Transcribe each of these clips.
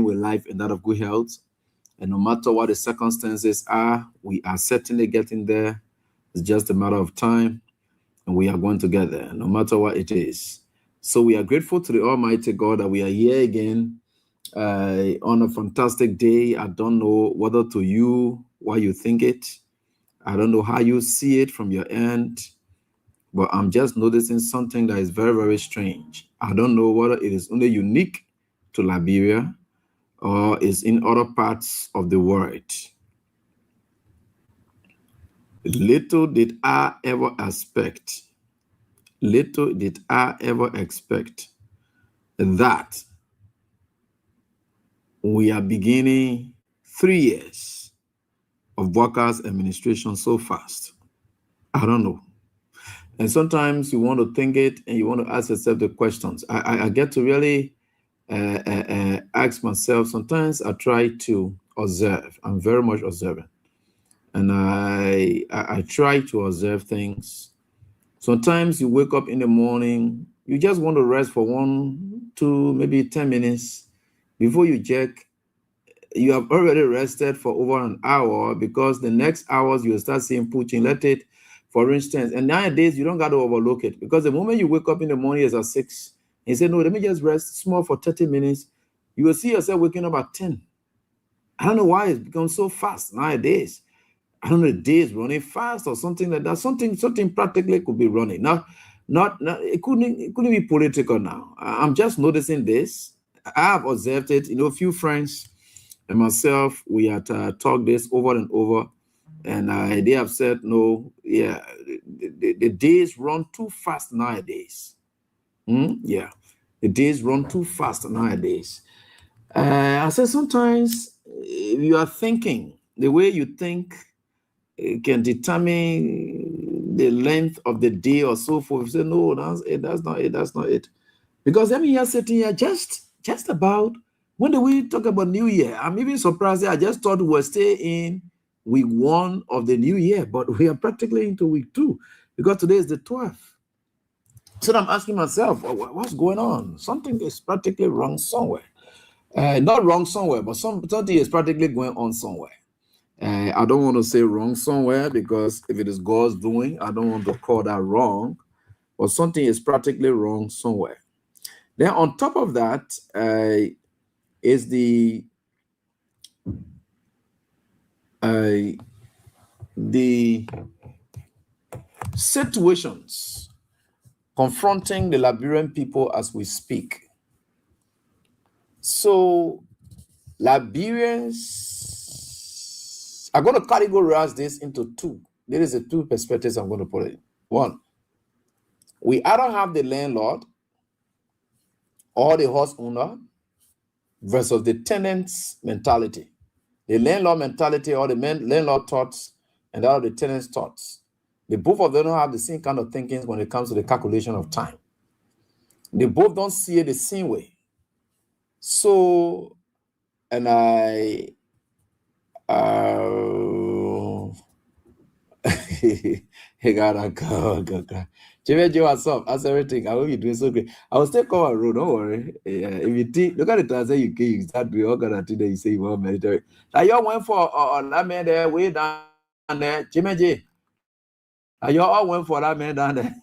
with life and that of good health. And no matter what the circumstances are, we are certainly getting there. It's just a matter of time, and we are going to get there, no matter what it is. So we are grateful to the Almighty God that we are here again on a fantastic day. I don't know whether to you, why you think it. I don't know how you see it from your end, but I'm just noticing something that is very, very strange. I don't know whether it is only unique to Liberia or is in other parts of the world. Little did I ever expect that we are beginning 3 years of workers' administration so fast. I don't know. And sometimes you want to think it and you want to ask yourself the questions. I get to really ask myself. Sometimes I try to observe. I'm very much observant. And I try to observe things. Sometimes you wake up in the morning, you just want to rest for 1, 2, maybe 10 minutes. Before you check, you have already rested for over an hour, because the next hours you'll start seeing pushing. Let it, for instance, and nowadays you don't got to overlook it, because the moment you wake up in the morning is at 6, and you say, no, let me just rest small for 30 minutes, you will see yourself waking up at 10. I don't know why it's become so fast nowadays. I don't know, the day is running fast or something like that. Something practically could be running. Not it couldn't be political now. I'm just noticing this. I have observed it. A few friends and myself, we had talked this over and over, and they have said, no, yeah, the days run too fast nowadays. Yeah, the days run too fast nowadays. I said sometimes if you are thinking, the way you think, it can determine the length of the day or so forth. You say, no, that's not it. Because let me just sitting here just about, when do we talk about New Year? I'm even surprised that I just thought we were staying in week 1 of the new year, but we are practically into week 2, because today is the 12th. So I'm asking myself, what's going on? Something is practically wrong somewhere. Not wrong somewhere, but something is practically going on somewhere. I don't want to say wrong somewhere, because if it is God's doing, I don't want to call that wrong, but something is practically wrong somewhere. Then on top of that is the situations confronting the Liberian people as we speak. So Liberians, I'm going to categorize this into 2. There is 2 perspectives I'm going to put it in. 1, we either have the landlord or the house owner versus the tenant's mentality. The landlord mentality, or the landlord thoughts, and that of the tenant's thoughts. The both of them don't have the same kind of thinking when it comes to the calculation of time. They both don't see it the same way. So, and I hey God, Jimmy, what's up? How's everything? I hope you're doing so great. I will still come and roll, don't worry. If you think, look at the times that you start doing all kind of things that you say you want military. Now you all went for that man there, way down there, Jimmy J. Now you all went for that man down there.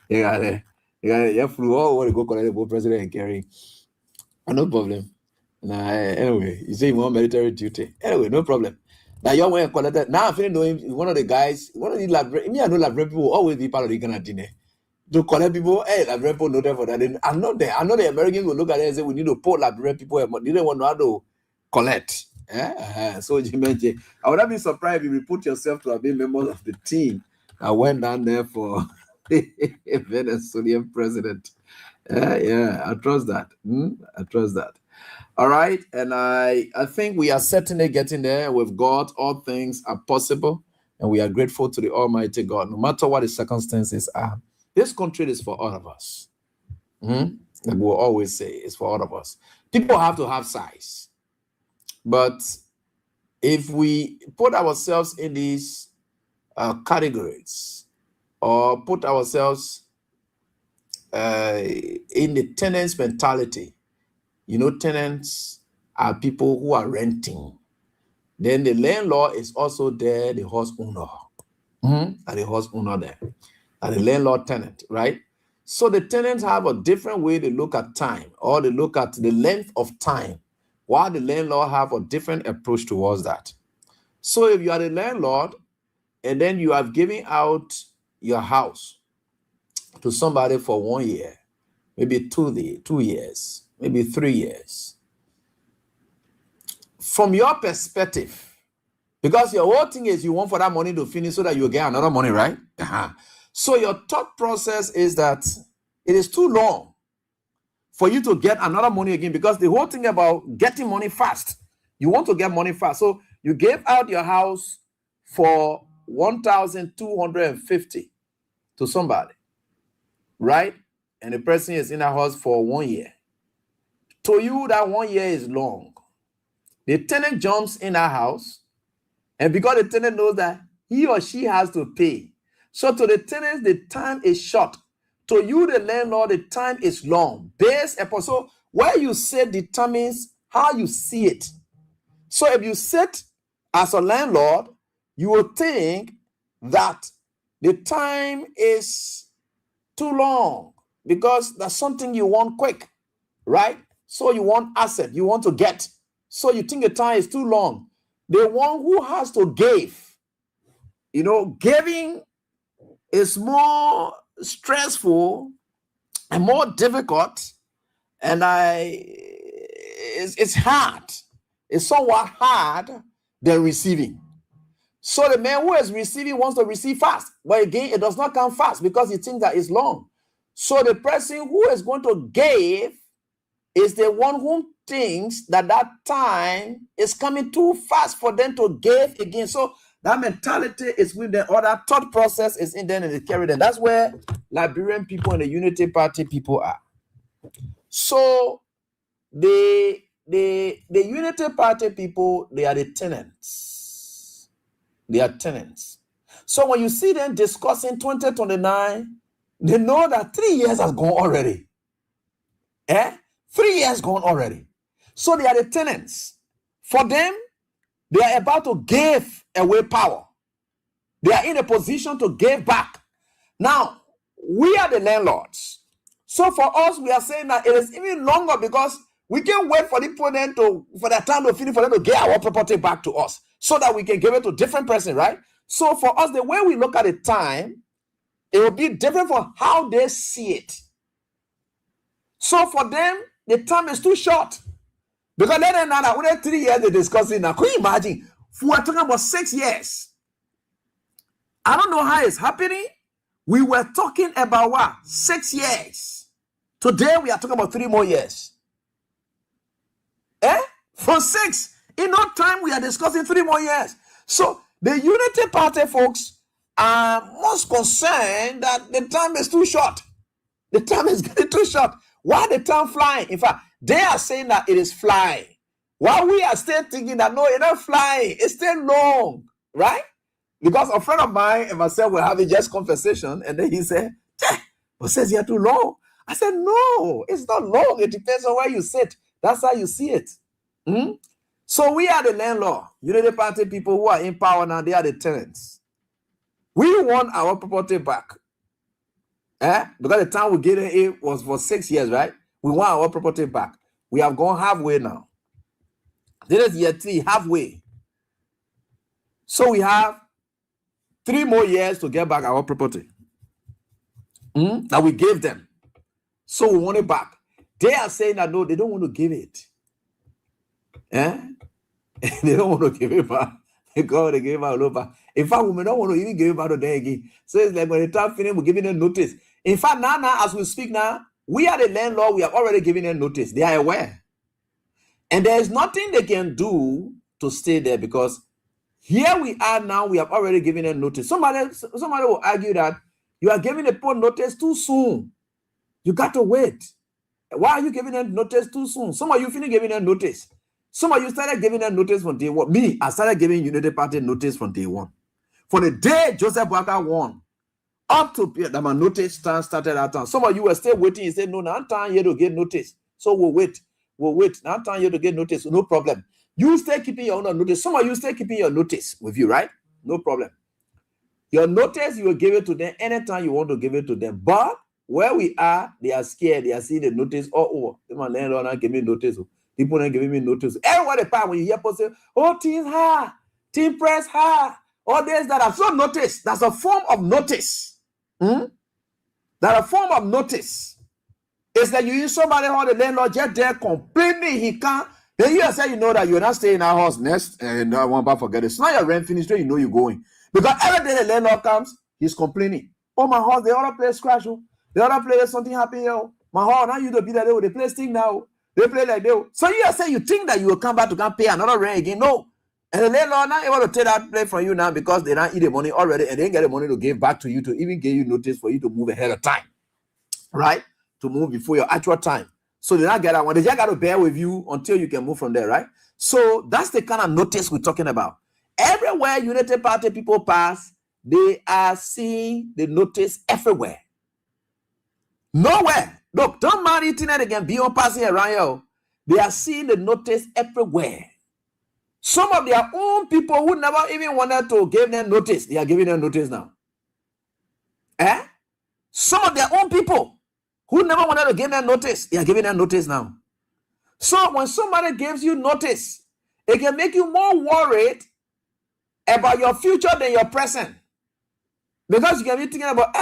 You got it. You flew all over to go collect the both president and carry. No problem. Nah, anyway, you say you want military duty. Anyway, no problem. Now you want to collect that. Now I'm feeling knowing one of the guys, one of the library. Me, I know library people will always be part of the Ghana dinner. To collect people, hey, library people know them for that. Then I'm not there. I know the Americans will look at it and say we need to put library people. They don't want to know how to collect. So you mentioned, I would not be surprised if you put yourself to have been members of the team. I went down there for a Venezuelan president. Yeah, I trust that. I trust that. All right, and I think we are certainly getting there. With God, all things are possible, and we are grateful to the Almighty God. No matter what the circumstances are, this country is for all of us. Like we'll always say, it's for all of us. People have to have size, but if we put ourselves in these categories, or put ourselves in the tenant's mentality, Tenants are people who are renting. Then the landlord is also there, the house owner. And the house owner there. And the landlord tenant, right? So the tenants have a different way they look at time, or they look at the length of time, while the landlord have a different approach towards that. So if you are the landlord and then you have given out your house to somebody for 1 year, maybe 2 years, maybe 3 years, from your perspective, because your whole thing is you want for that money to finish so that you get another money, right? So your thought process is that it is too long for you to get another money again, because the whole thing about getting money fast, you want to get money fast. So you gave out your house for 1,250 to somebody, right? And the person is in the house for 1 year. To you, that 1 year is long. The tenant jumps in that house, and because the tenant knows that he or she has to pay, so to the tenants, the time is short. To you, the landlord, the time is long. Based upon, so where you sit determines how you see it. So if you sit as a landlord, you will think that the time is too long because that's something you want quick, right? So you want asset, you want to get. So you think the time is too long. The one who has to give, giving is more stressful and more difficult, and it's hard. It's somewhat hard than receiving. So the man who is receiving wants to receive fast, but again, it does not come fast because he thinks that it's long. So the person who is going to give is the one who thinks that time is coming too fast for them to give again. So that mentality is with them, or that thought process is in them, and they carry them. That's where Liberian people and the Unity Party people are. So the Unity Party people, they are the tenants. They are tenants. So when you see them discussing 2029, they know that 3 years has gone already. 3 years gone already. So they are the tenants. For them, they are about to give away power. They are in a position to give back. Now, we are the landlords. So for us, we are saying that it is even longer because we can wait for the opponent for that time to finish, for them to get our property back to us so that we can give it to a different person, right? So for us, the way we look at the time, it will be different from how they see it. So for them, the time is too short. Because then now, only 3 years they're discussing now. Can you imagine? We're talking about 6 years. I don't know how it's happening. We were talking about what? 6 years. Today we are talking about 3 more years. For 6. In no time we are discussing 3 more years. So the Unity Party folks are most concerned that the time is too short. The time is getting too short. Why the time flying? In fact, they are saying that it is flying. While we are still thinking that no, it's not flying. It's still long, right? Because a friend of mine and myself were having just conversation, and then he said, "Who says you're too long?" I said, "No, it's not long. It depends on where you sit. That's how you see it." So we are the landlord. Unity Party people who are in power now, they are the tenants. We want our property back. Because the time we get it was for 6 years, right? We want our property back. We have gone halfway now. This is year 3, halfway. So we have 3 more years to get back our property that we gave them. So we want it back. They are saying that no, they don't want to give it. They don't want to give it back. Because they gave out over. In fact, we may not want to even give it back to them again. So it's like when the time finishes, we're giving them notice. In fact, now, as we speak now, we are the landlord. We have already given them notice. They are aware. And there is nothing they can do to stay there because here we are now. We have already given them notice. Somebody will argue that you are giving the people notice too soon. You got to wait. Why are you giving them notice too soon? Some of you finished giving them notice. Some of you started giving them notice from day one. Me, I started giving Unity Party notice from day one. For the day Joseph Walker won, up to that my notice started that time. Some of you were still waiting. You said, no, now I'm time here to get notice. So we'll wait. will wait. Now time you to get notice, no problem. You stay keeping your own notice. Some of you stay keeping your notice with you, right? No problem. Your notice, you will give it to them anytime you want to give it to them. But where we are, they are scared. They are seeing the notice all over. My landlord not give me notice. People not giving me notice. Everywhere they pass, when you hear people say, oh, team high, team press high, all this that are so notice. That's a form of notice. That's a form of notice. It's like you use somebody how the landlord just there complaining he can't. Then you say you know that you're not staying in our house next and I won't forget it. It's not your rent finished, you know you're going. Because every day the landlord comes, he's complaining. Oh, my house, the other place crash. The other place, something happened here. My house, now you don't be that way. They play thing now. They play like that. So you say you think that you will come back to come pay another rent again. No. And the landlord not able to take that place from you now because they don't eat the money already and they didn't get the money to give back to you to even give you notice for you to move ahead of time. Right? To move before your actual time. So they not get that one. They just got to bear with you until you can move from there, right? So that's the kind of notice we're talking about. Everywhere United Party people pass, they are seeing the notice everywhere. Nowhere. Look, don't mind eating it again. Be on passing around here. They are seeing the notice everywhere. Some of their own people who never even wanted to give them notice, they are giving them notice now. Some of their own people who never wanted to give them notice, they are giving them notice now. So when somebody gives you notice, it can make you more worried about your future than your present. Because you can be thinking about,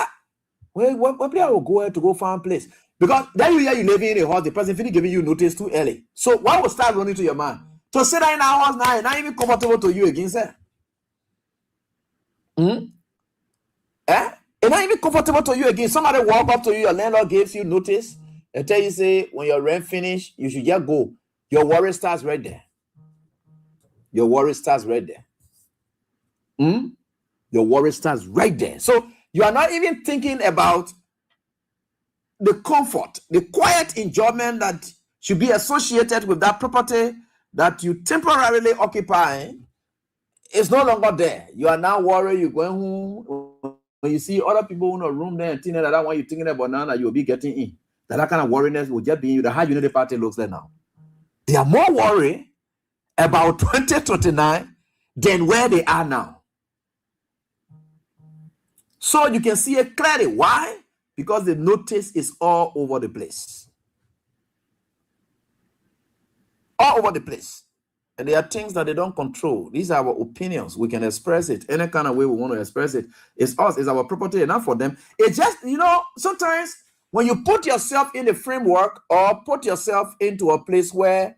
where I will go to go find a place. Because then you living in a house, the person finished giving you notice too early. So what will start running to your mind? To sit down in our house now, and not even comfortable to you again, sir. It's not even comfortable to you again. Somebody walk up to you, your landlord gives you notice, and tell you, say, when your rent finish, you should just go. Your worry starts right there. Your worry starts right there. Your worry starts right there. So you are not even thinking about the comfort, the quiet enjoyment that should be associated with that property that you temporarily occupy. It's no longer there. You are now worried. You're going home. When you see other people in a room there and thinking that one you're thinking about now that you'll be getting in, that kind of worriness will just be in you. The how Unity Party looks like now. They are more worried about 2029 than where they are now. So you can see it clearly. Why? Because the notice is all over the place. All over the place. And there are things that they don't control. These are our opinions. We can express it any kind of way we want to express it. It's us. It's our property, enough for them. It's just, sometimes when you put yourself in the framework or put yourself into a place where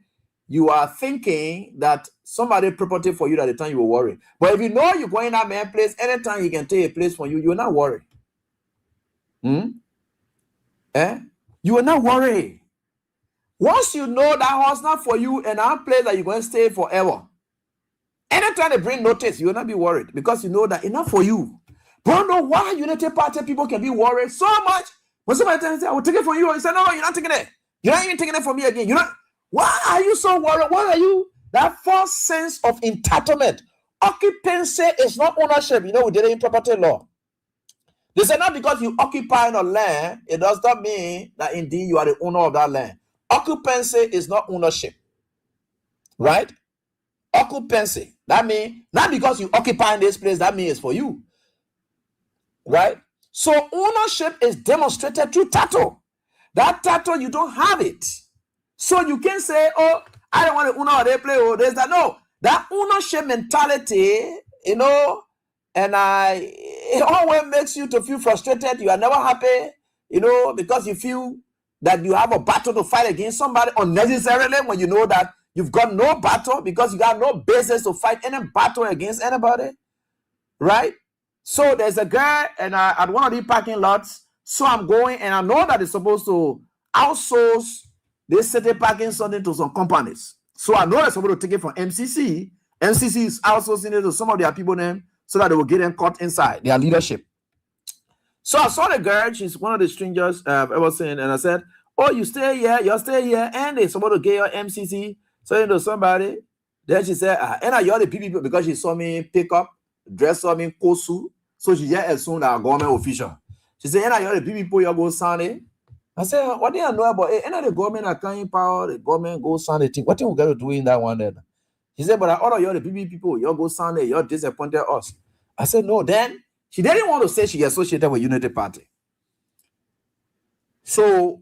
you are thinking that somebody property for you at the time you will worry. But if you know you're going that man place, anytime he can take a place for you, you're not worried. You will not worry. Once you know that house not for you and that place that you're going to stay forever, anytime they bring notice, you will not be worried because you know that it's not for you. But I don't know why United Party people can be worried so much. When somebody tells you, I will take it for you, you say, no, you're not taking it. You're not even taking it from me again. Why are you so worried? Why are you? That false sense of entitlement. Occupancy is not ownership. We did it in property law. They say not because you occupy a land, it does not mean that indeed you are the owner of that land. Occupancy is not ownership. Right? Occupancy. That means, not because you occupy in this place, that means it's for you. Right? So ownership is demonstrated through title. That title, you don't have it. So you can say, oh, I don't want to own they play or this, that. No, that ownership mentality, and it always makes you to feel frustrated. You are never happy, because you feel that you have a battle to fight against somebody unnecessarily when you know that you've got no battle because you got no basis to fight any battle against anybody, right? So there's a guy at one of these parking lots. So I'm going and I know that it's supposed to outsource this city parking something to some companies. So I know they're supposed to take it from MCC. MCC is outsourcing it to some of their people then so that they will get them caught inside their leadership. So I saw the girl, she's one of the strangers I've ever seen, and I said, oh, you stay here, and they're supposed to get your MCC, so somebody. Then she said, and you're the people because she saw me pick up, dress up in Kosu, so she just assumed that I'm government official. She said, and you're the people, you go sign it. I said, what do you know about it? And the government are carrying power, the government go sign a thing. What thing we got to do in that one then? He said, but all of you, the PB people, you go sign it, you disappointed us. I said, no, then she didn't want to say she associated with Unity Party. So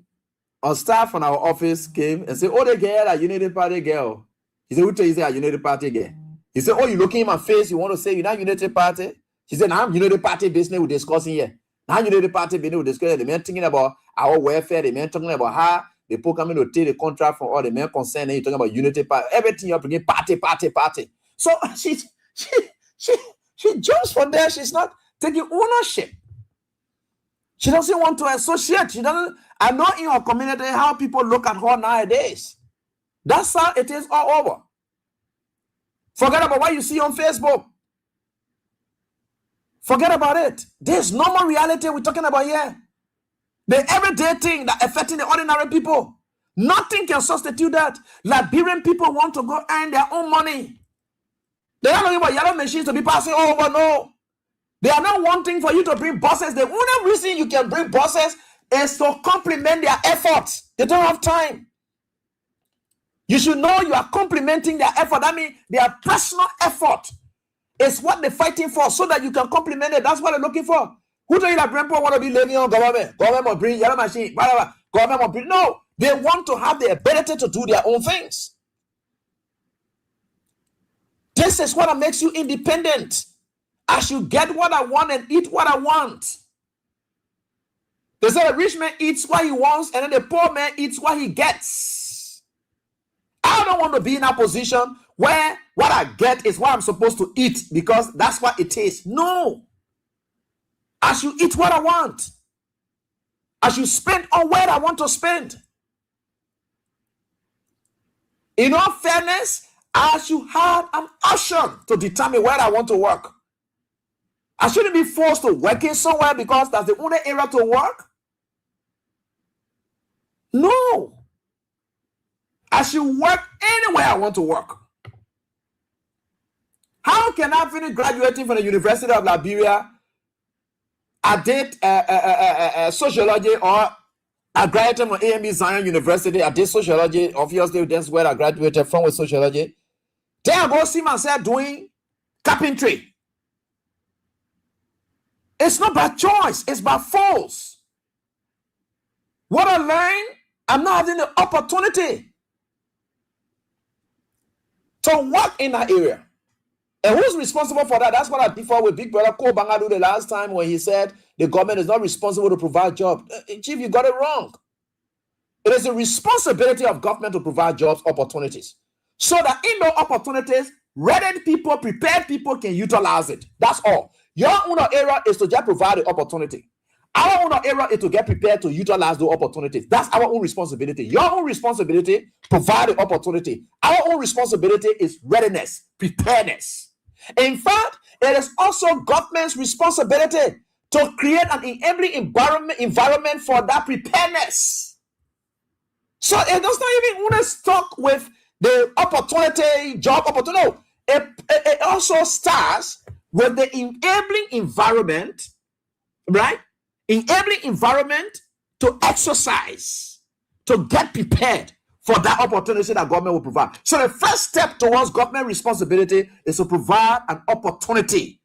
a staff from our office came and said, oh, the girl, a Unity Party girl. He said, who told you say a Unity Party girl? He said, oh, you looking in my face, you want to say you're not Unity Party? She said, now I'm Unity Party business we're discussing here. Now Unity Party business we're discussing. The men thinking about our welfare, the men talking about how the people coming to take the contract from all the men concerned, and you're talking about Unity Party, everything you're bringing party. So she jumps from there. She's not taking ownership. She doesn't want to associate. She doesn't. I know in her community how people look at her nowadays. That's how it is all over. Forget about what you see on Facebook. Forget about it. There's normal reality we're talking about here. The everyday thing that affecting the ordinary people. Nothing can substitute that. Liberian people want to go earn their own money. They are not looking for yellow machines to be passing over. No. They are not wanting for you to bring buses. The only reason you can bring buses is to complement their efforts. They don't have time. You should know you are complementing their effort. I mean, their personal effort is what they're fighting for so that you can complement it. That's what they're looking for. Who told you that grandpa want to be living on government? Government will bring yellow machine, whatever. Government will bring. No, they want to have the ability to do their own things. This is what makes you independent. I should get what I want and eat what I want. They say the rich man eats what he wants and then the poor man eats what he gets. I don't want to be in a position where what I get is what I'm supposed to eat because that's what it is. No. I should eat what I want. I should spend on where I want to spend. In all fairness, I should have an option to determine where I want to work. I shouldn't be forced to work in somewhere because that's the only area to work. No. I should work anywhere I want to work. How can I finish graduating from the University of Liberia? I did sociology, or I graduated from AMB Zion University. I did sociology. Obviously, that's where I graduated from with sociology. Then I go see myself doing carpentry. It's not by choice. It's by force. What I learned, I'm not having the opportunity to work in that area. And who's responsible for that? That's what I differ with Big Brother Ko Bangadu the last time when he said the government is not responsible to provide jobs. Chief, you got it wrong. It is the responsibility of government to provide jobs, opportunities. So that in those opportunities, ready people, prepared people can utilize it. That's all. Your own area is to just provide the opportunity. Our own area is to get prepared to utilize the opportunities. That's our own responsibility. Your own responsibility, provide the opportunity. Our own responsibility is readiness, preparedness. In fact, it is also government's responsibility to create an enabling environment for that preparedness. So it does not even want to stop with the opportunity, job opportunity. No, it also starts with the enabling environment, right? Enabling environment to exercise, to get prepared for that opportunity that government will provide. So the first step towards government responsibility is to provide an opportunity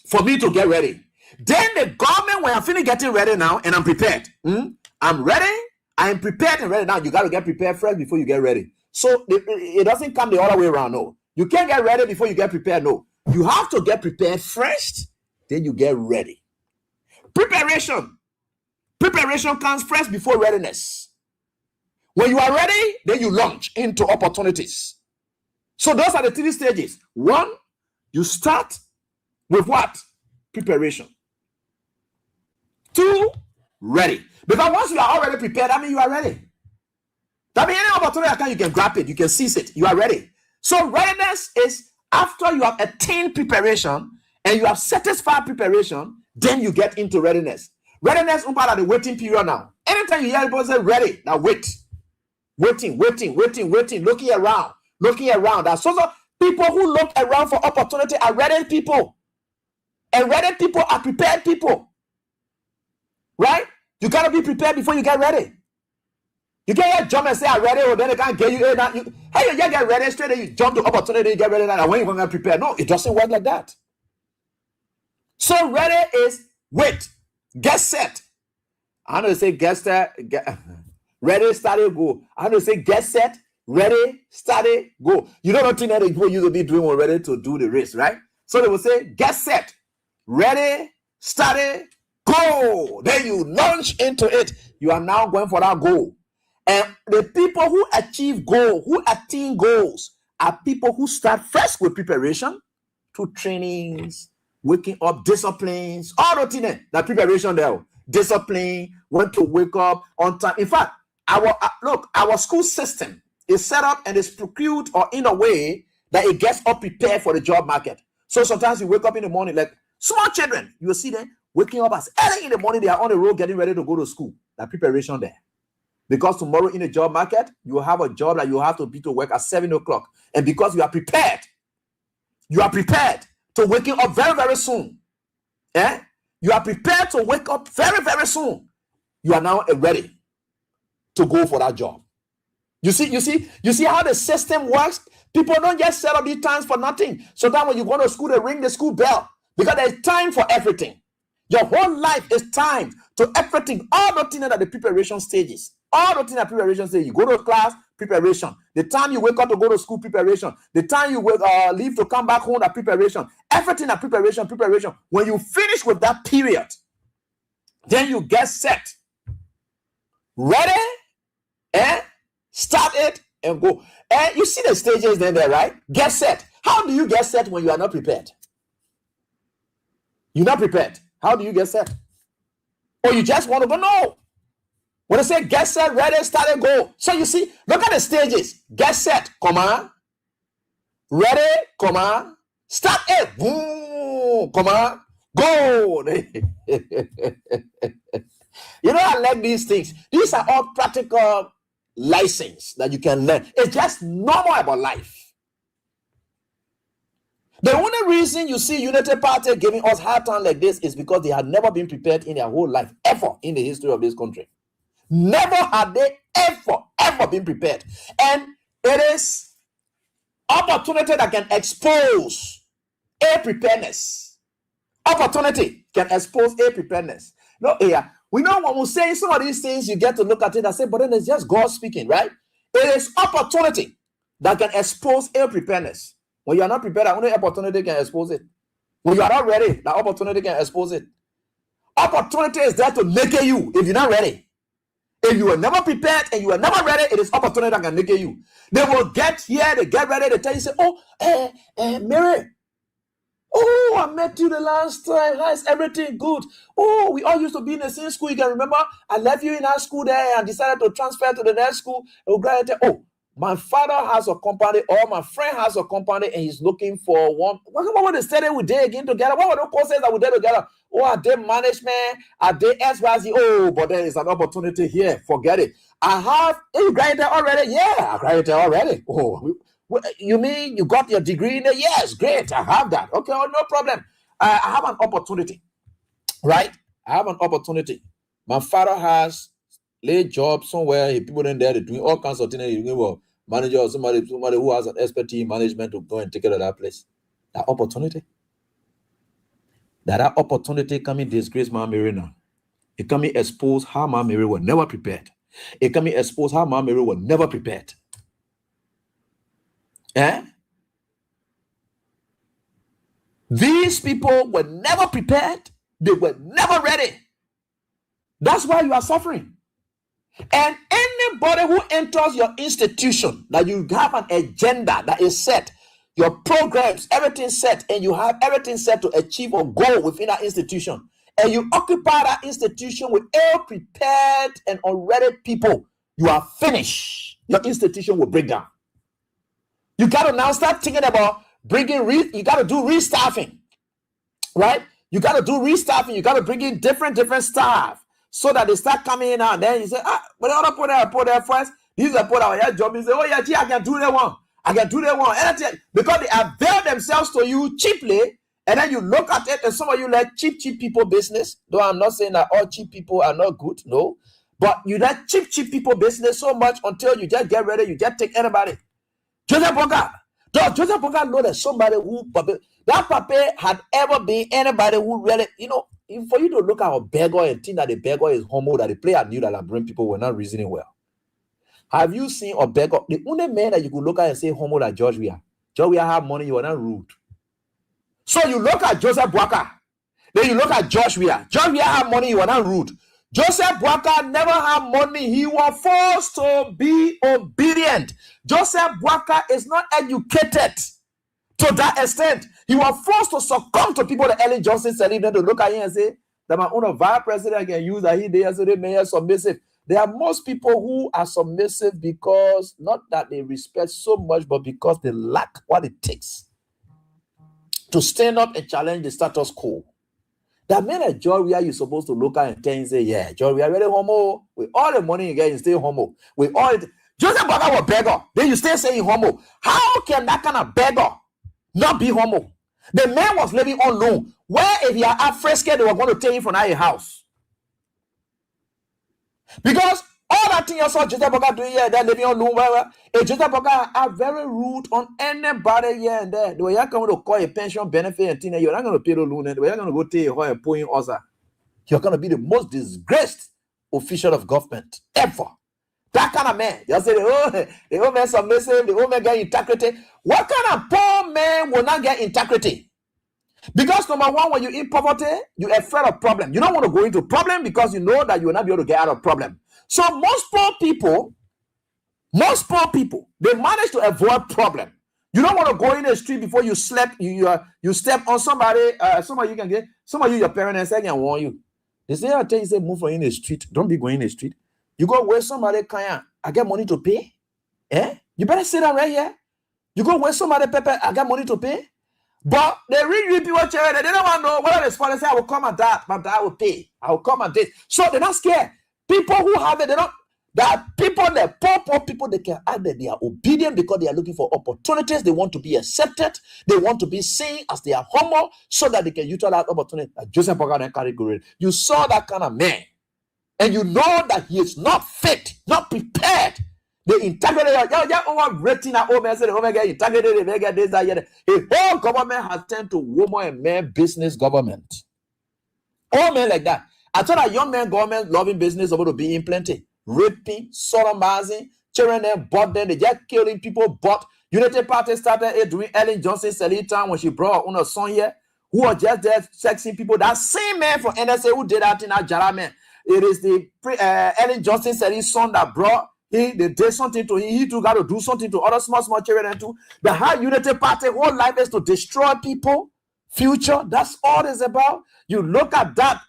for me to get ready. Then the government, when I'm finished getting ready now and I'm prepared, I'm ready, I'm prepared and ready now. You got to get prepared first before you get ready. So it doesn't come the other way around. No, you can't get ready before you get prepared. No, you have to get prepared first, then you get ready. Preparation comes first before readiness. When you are ready, then you launch into opportunities. So those are the 3 stages. 1, you start with what? Preparation. 2, ready. Because once you are already prepared, that means you are ready. That means any opportunity you can grab it, you can seize it, you are ready. So readiness is after you have attained preparation and you have satisfied preparation, then you get into readiness. Readiness is part of the waiting period now. Anytime you hear people say ready, now wait. Waiting, looking around. That's so people who look around for opportunity are ready people. And ready people are prepared people. Right? You gotta be prepared before you get ready. You can't jump and say I'm ready, or then they can't get you. Hey, you get ready straight, and you jump to opportunity, you get ready, and when you're gonna prepare. No, it doesn't work like that. So ready is wait, get set. I know to say get set, ready, started, go. I know to say get set, ready, started, go. You don't know thing that people used to be doing when ready to do the race, right? So they will say get set, ready, started, go. Then you launch into it. You are now going for that goal. And the people who achieve goals, who attain goals, are people who start first with preparation, through trainings, waking up, disciplines, all the things that preparation there. Discipline, when to wake up on time. In fact, our school system is set up and is procured or in a way that it gets us prepared for the job market. So sometimes you wake up in the morning, like small children, you will see them waking up as early in the morning, they are on the road getting ready to go to school. That preparation there. Because tomorrow in the job market, you will have a job that you have to be to work at 7 o'clock. And because you are prepared to waking up very, very soon. You are prepared to wake up very, very soon. You are now ready to go for that job. You see how the system works? People don't just set up these times for nothing. Sometimes when you go to school, they ring the school bell because there's time for everything. Your whole life is time to everything. All the things at the preparation stages. All the things at preparation stage. You go to class, preparation. The time you wake up to go to school, preparation. The time you leave to come back home, that preparation. Everything at preparation. When you finish with that period, then you get set. Ready? Start it and go. And you see the stages then there, right? Get set. How do you get set when you are not prepared? You're not prepared. How do you get set? Or you just want to go? No. When I say get set, ready, start, and go. So you see, look at the stages. Get set, comma. Ready, comma. Start it. Boom, comma. Go. You know, I like these things. These are all practical license that you can learn. It's just normal about life. The only reason you see United Party giving us hard time like this is because they had never been prepared in their whole life, ever in the history of this country. Never had they ever been prepared. And it is opportunity that can expose a preparedness. Opportunity can expose a preparedness. No, yeah. We know when we say some of these things, you get to look at it and say, but then it's just God speaking, right? It is opportunity that can expose a preparedness. When you are not prepared, only opportunity can expose it. When you are not ready, the opportunity can expose it. Opportunity is there to naked you if you're not ready. If you are never prepared and you are never ready, it is opportunity that can naked you. They will get here, they get ready, they tell you, say, oh, Mary, oh, I met you the last time. How is everything good? Oh, we all used to be in the same school. You can remember, I left you in our school there and decided to transfer to the next school. Oh, my father has a company, or my friend has a company, and he's looking for one. What were the study we did again together? What were the courses that we did together? Oh, are they management? Are they SYZ? Oh, but there is an opportunity here. Forget it. You graduated already? Yeah, I graduated already. Oh, you mean you got your degree in there? Yes, great. I have that. Okay, no problem. I have an opportunity, right? I have an opportunity. My father has laid job somewhere. People in there, they're doing all kinds of things. Well, manager or somebody who has an expertise in management to go and take care of that place. That opportunity can be disgrace my Mary now. It can be expose how my Mary was never prepared. It can be expose how my Mary was never prepared. These people were never prepared. They were never ready. That's why you are suffering. And anybody who enters your institution, that you have an agenda that is set, your programs, everything set, and you have everything set to achieve a goal within that institution, and you occupy that institution with ill-prepared and unready people, you are finished. Your institution will break down. You got to now start thinking about you got to do restaffing, right? You got to do restaffing. You got to bring in different staff so that they start coming in and then you say, but I want to put there first. These are put our job. You say, oh yeah, gee, I can do that one. I can do that one. Because they avail themselves to you cheaply And then you look at it, and some of you like cheap people business. Though I'm not saying that all cheap people are not good, no. But you like cheap people business so much until you just get ready, you just take anybody. Joseph Boga. Does Joseph Boga know that somebody who, that papa had ever been anybody who really, for you to look at a beggar and think that the beggar is homo, that the player knew that bring people were not reasoning well. Have you seen a beggar? The only man that you could look at and say homo like George Weah. George Weah have money, you are not rude. So you look at Joseph Boga, then you look at George Weah. George Weah have money, you are not rude. Joseph Boga never had money. He was forced to be obedient. Joseph Boga is not educated to that extent. He was forced to succumb to people that Ellen Johnson said, even to look at him and say, that my own vice president can use that he there, so they may submissive. There are most people who are submissive because not that they respect so much, but because they lack what it takes to stand up and challenge the status quo. That man at George Weah, you're supposed to look at and tell and say, yeah, George Weah really homo. With all the money you get, you stay homo. With all it, Joseph Boga was beggar. Then you stay saying homo. How can that kind of beggar not be homo? The man was living on loan. Where if you are at fresco, they were going to take him from our house. Because all that thing you saw Joseph Boga doing here, they're living on loan. If Joseph Boga are very rude on anybody here and there, the way you're going to call a pension benefit and thing, you're not going to pay the loan, and the way you're going to go take a point also. You're going to be the most disgraced official of government ever. That kind of man. You say, the old man submissive, the old man get integrity. What kind of poor man will not get integrity? Because number one, when you're in poverty, you're afraid of problem. You don't want to go into problem because you know that you will not be able to get out of problem. So most poor people, they manage to avoid problem. You don't want to go in the street before you slept. You step on somebody. Some of you can get. Some of you, your parents can warn you. They say, I tell you, say move from in the street. Don't be going in the street. You go where somebody can. I get money to pay. You better sit down right here. You go where somebody pepper. I got money to pay. But they read people charity. They don't want to know what the sponsor say. I will come at that, but I will pay. I will come at this. So they're not scared. People who have it, they don't. That people, the poor people, they can add that they are obedient because they are looking for opportunities. They want to be accepted. They want to be seen as they are humble so that they can utilize opportunity. Like Joseph Boga and category. You saw that kind of man, and you know that he is not fit, not prepared. The integrity, rating that old man said, oh my God, integrity, they get this, that, yeah. The whole government has turned to woman and man business government. All men like that. I thought a young man government loving business about to be in plenty. Raping, sodomizing, children them, bought them, they just killing people, but United Party started it during Ellen Johnson selling time when she brought her son here, who are just there sexing people. That same man from NSA who did that in that Jara man. It is the Ellen Johnson selling son that brought they did something to him. He too got to do something to other small children too. The high Unity Party whole life is to destroy people. Future, that's all it's about. You look at that,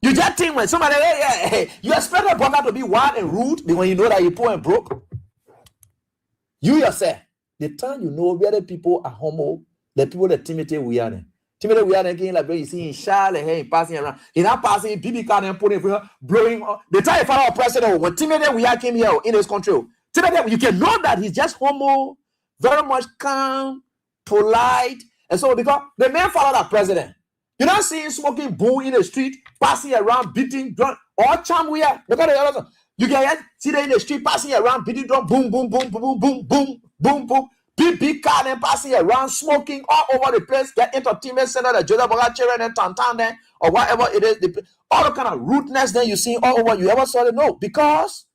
you just think when somebody, you expect a brother to be wild and rude when you know that you're poor and broke. You yourself, the time you know whether people are homo, the people that Timothy we are. Timothy, we are again like you see in Charlotte, hey, passing around. He's not passing, BB card and putting blowing. The time father president when Timothy we came here in this country, Timothy, you can know that he's just homo, very much calm, polite, and so because the man followed that president. You don't see him smoking boom in the street, passing around, beating drum, or charm we are. Look at the other. You can see them in the street, passing around, beating drum, boom, boom, boom, boom, boom, boom, boom, boom. Big car and passing around, smoking all over the place. Get entertainment center, the Joseph Boga children and Tantan then, or whatever it is. All the kind of rudeness then you see all over. You ever saw it? No, because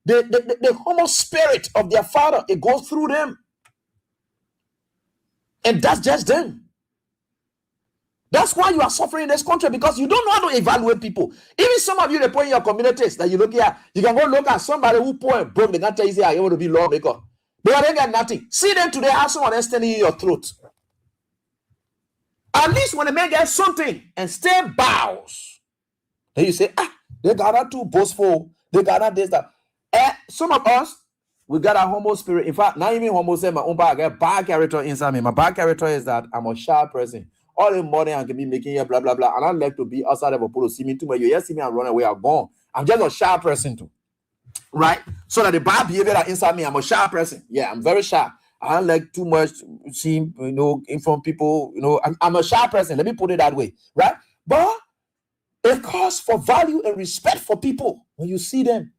the homo spirit of their father, it goes through them. And that's just them. That's why you are suffering in this country, because you don't know how to evaluate people. Even some of you, they put in your communities that you look at, you can go look at somebody who poor and broke, they can't tell you, say, I want to be lawmaker. They ain't got nothing. See them today, have someone else standing in your throat. At least when a man gets something and stay bows, then you say, they got that too boastful. They got that this, that. Some of us, we got a homo spirit. In fact, not even homo say my own bad, I get bad character inside me. My bad character is that I'm a shy person. All the morning I can be making here, blah, blah, blah. And I like to be outside of a pool to see me too, but you just see me and run away, I'm gone. I'm just a shy person too. Right? So that the bad behavior that inside me, I'm a shy person. Yeah, I'm very shy. I don't like too much seeing, in front of people. I'm a shy person. Let me put it that way, right? But it calls for value and respect for people. When you see them,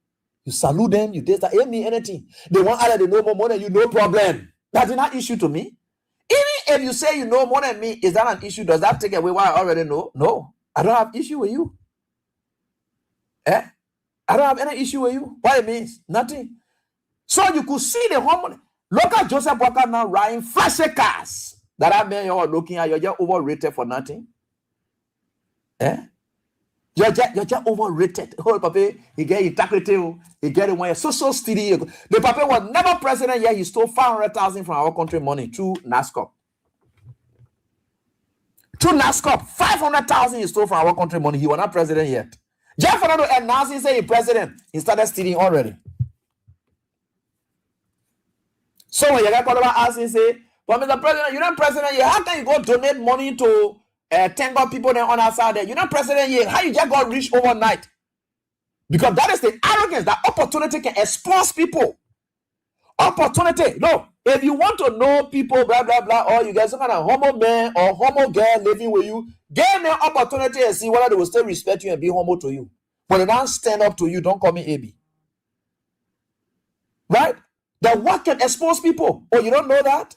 you salute them, you did that, anything. They want either they know more than you, no problem. That's not an issue to me. Even if you say you know more than me, is that an issue? Does that take away what I already know? No, I don't have issue with you. I don't have any issue with you. What it means? Nothing. So you could see the humble. Look at Joseph Walker now riding flashy cars. That man you're looking at, you're just overrated for nothing. You're just overrated. Oh, Papa, he get integrity. He get it when you're so steady. The Papa was never president yet. He stole 500,000 from our country money through NASCOP. Through NASCOP, 500,000 he stole from our country money. He was not president yet. Jeff Fernando and Nancy say he's president. He started stealing already. So when you get called about asking, say, but Mr. President, you're not president yet. How can you go donate money to 10 God people there on our side there? You're not president yet. How you just got rich overnight? Because that is the arrogance. That opportunity can expose people. Opportunity. No, if you want to know people, blah, blah, blah, or you get some kind of homo man or homo girl living with you, give them opportunity and see whether they will still respect you and be homo to you. But they don't stand up to you, don't call me AB. Right? That what can expose people. Oh, you don't know that?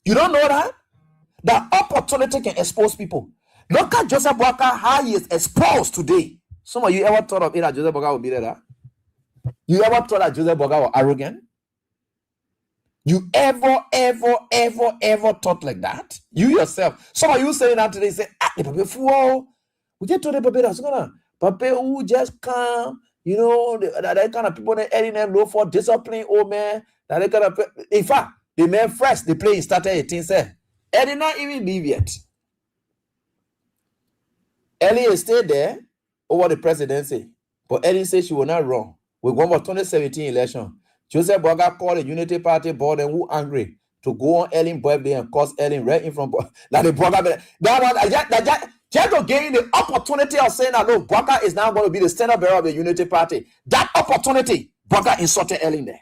You don't know that? The opportunity can expose people. Look at Joseph Walker, how he is exposed today. Some of you ever thought of it that Joseph Walker would be there? Huh? You ever thought that Joseph Walker was arrogant? You ever thought like that? You yourself. Some of you saying that today, say, the Papa fool. We just told the Papa that's gonna Papa who just come, that kind of people that earning them low for discipline, oh man. That kind of, in fact, the man first, the play started 18 said, I did not even leave yet. Ellie stayed there over the presidency, but Ellie said she will not run. We won for 2017 election. Joseph Walker called the Unity Party board and who angry to go on Ellen birthday and cause Ellen right in front. Like the Walker, that just to gain the opportunity of saying that no, Walker is now going to be the standard bearer of the Unity Party. That opportunity, Walker insulted Ellen there.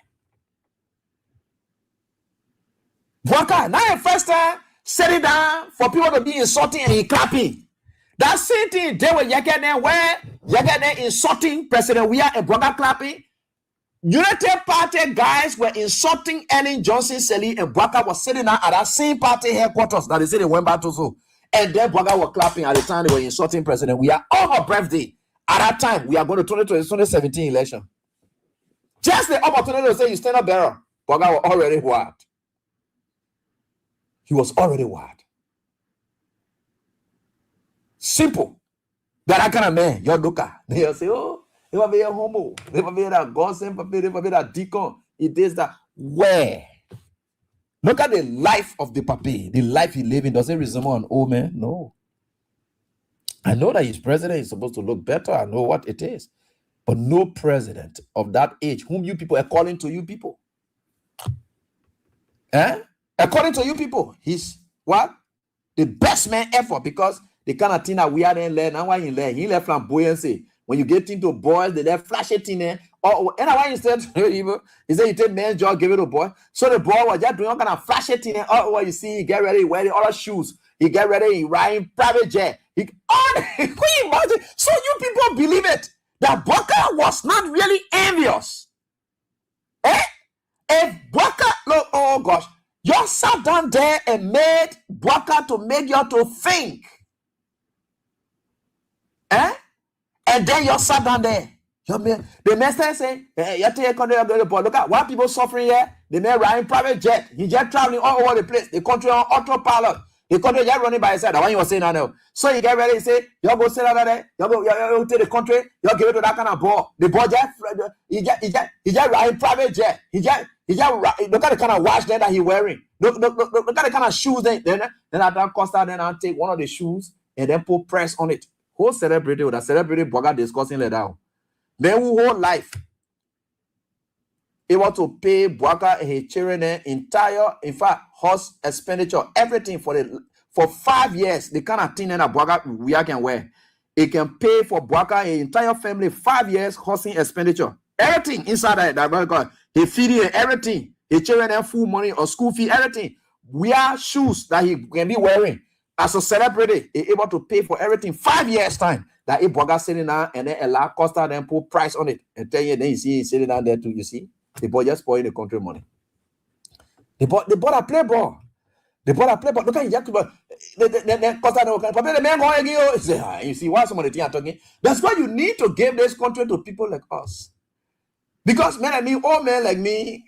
Walker, now the first time, set it down for people to be insulting and he clapping. That same thing, they were insulting President Weah and Walker clapping. United Party guys were insulting Ellen Johnson Sally and Walker was sitting down at that same party headquarters that they said they went back to. So. And then Walker was clapping at the time they were insulting President Weah on her birthday. At that time, we are going to 2017 election. Just the opportunity to say you stand up bearer. Walker was already wild. He was already wild. Simple. That kind of man, your looker. They'll say, oh, they will be a homo. They will be that gossip, they will be that deacon. It is that. Where? Look at the life of the papi. The life he living. Does it resemble an old man? No. I know that his president is supposed to look better. I know what it is. But no president of that age, whom you people are calling to you people. According to you people, he's what? The best man ever, because the kind of thing that we are then learn, and why he learn. He left flamboyancy. When you get into boys, they left flash it in there. Oh, and why instead he said you take man's job, give it to boy. So the boy was just doing all kind of flash it in there. Oh, what you see, he get ready, wearing all the shoes. He get ready, he riding private jet. Can you imagine? So you people believe it that Booker was not really envious. If Booker, look, oh gosh, you sat down there and made Booker to make you to think. And then you sat down there. The master say, look at why people suffering here. The man riding private jet. He just traveling all over the place. The country on autopilot. The country just running by itself. The one you were saying I know. So you get ready to say, you go sit over there. You go to the country. You give it to that kind of ball. The ball he just riding private jet. He just look at the kind of watch there that he wearing. Look at the kind of shoes then at that Costa, then I'll take one of the shoes and then put press on it. Who celebrity with a celebrity blogger discussing like that? Then whole life able to pay Bwaka and his children entire, in fact, house expenditure, everything for 5 years. The kind of thing that Bwaka we can wear. It can pay for Bwaka and entire family 5 years housing expenditure. Everything inside that God, he feeding everything. He children them full money or school fee, everything. Wear shoes that he can be wearing. As a celebrity, he able to pay for everything 5 years time. That if Boga sitting down and then allow Costa then put price on it and 10 years, then you see he's sitting down there too. You see, the boy just spoiling the country money. They bought a play ball. They bought a play ball. Look at Jack. The Costa no can probably the man going again. Say, you see why some of the things are talking. That's why you need to give this country to people like us. Because men like me, old men like me,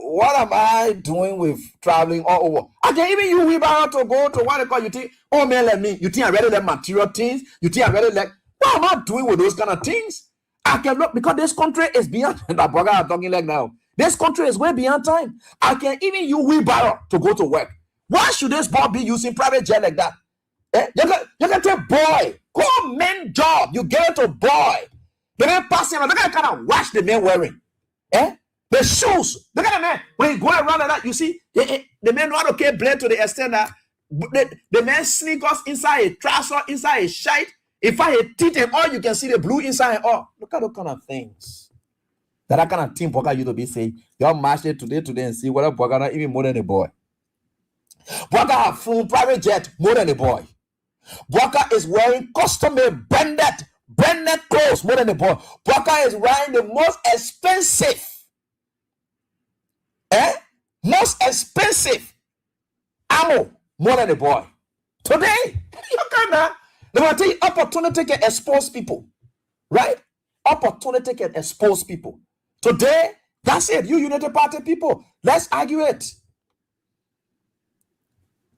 what am I doing with traveling all over? I can even use wheelbarrow to go to what they call you think, old men like me, you think I ready like material things? You think I ready like, what am I doing with those kind of things? I can look because this country is beyond that brother I'm talking like now. This country is way beyond time. I can even use wheelbarrow to go to work. Why should this boy be using private jet like that? You can tell boy, go men job, you get it to boy. The man passing, look at the kind of watch the man wearing. The shoes. Look at the man. When he go around like that, you see, the man not okay blend to the extent that the man sneakers inside a trouser, inside a shirt. If I had teeth and all, you can see the blue inside and all. Look at those kind of things. That kind of team Boga you to be saying, y'all match it today and see whether Boga not even more than a boy. Boga have full private jet more than a boy. Boga is wearing custom-made branded clothes more than a boy. Boga is wearing the most expensive ammo more than a boy. Today, you can let me tell you, opportunity can expose people, right? Opportunity can expose people. Today, that's it. You United Party people, let's argue it.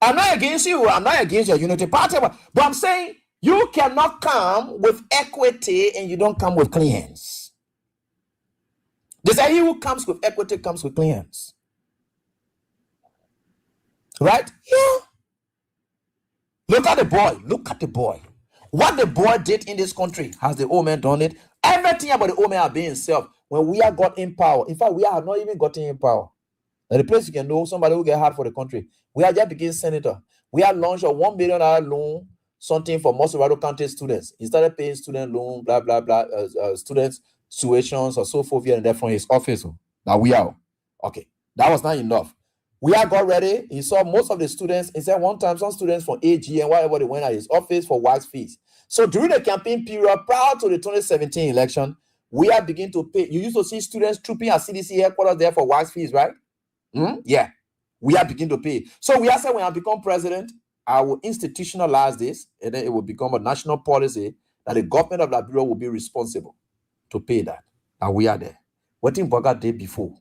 I'm not against you. I'm not against your Unity Party, but I'm saying you cannot come with equity and you don't come with clients. They say he who comes with equity comes with clients. Right? Yeah. Look at the boy. Look at the boy. What the boy did in this country, has the old man done it? Everything about the old man have been himself. When we have got in power, in fact, we have not even gotten in power. Now, the place you can know somebody who get hard for the country. We have just became senator. We have launched a $1 million loan, something for most of our county students. He started paying student loan, blah, blah, blah, students, tuitions, or so forth, here and there from his office. Now we are. Okay, that was not enough. We have got ready. He saw most of the students. He said one time some students from AG and whatever they went at his office for wax fees. So during the campaign period prior to the 2017 election, we have begun to pay. You used to see students trooping at CDC headquarters there for wax fees, right? Yeah, we have begun to pay. So we have said when I become president, I will institutionalize this, and then it will become a national policy that the government of that bureau will be responsible to pay that. And we are there. What did Boga did before?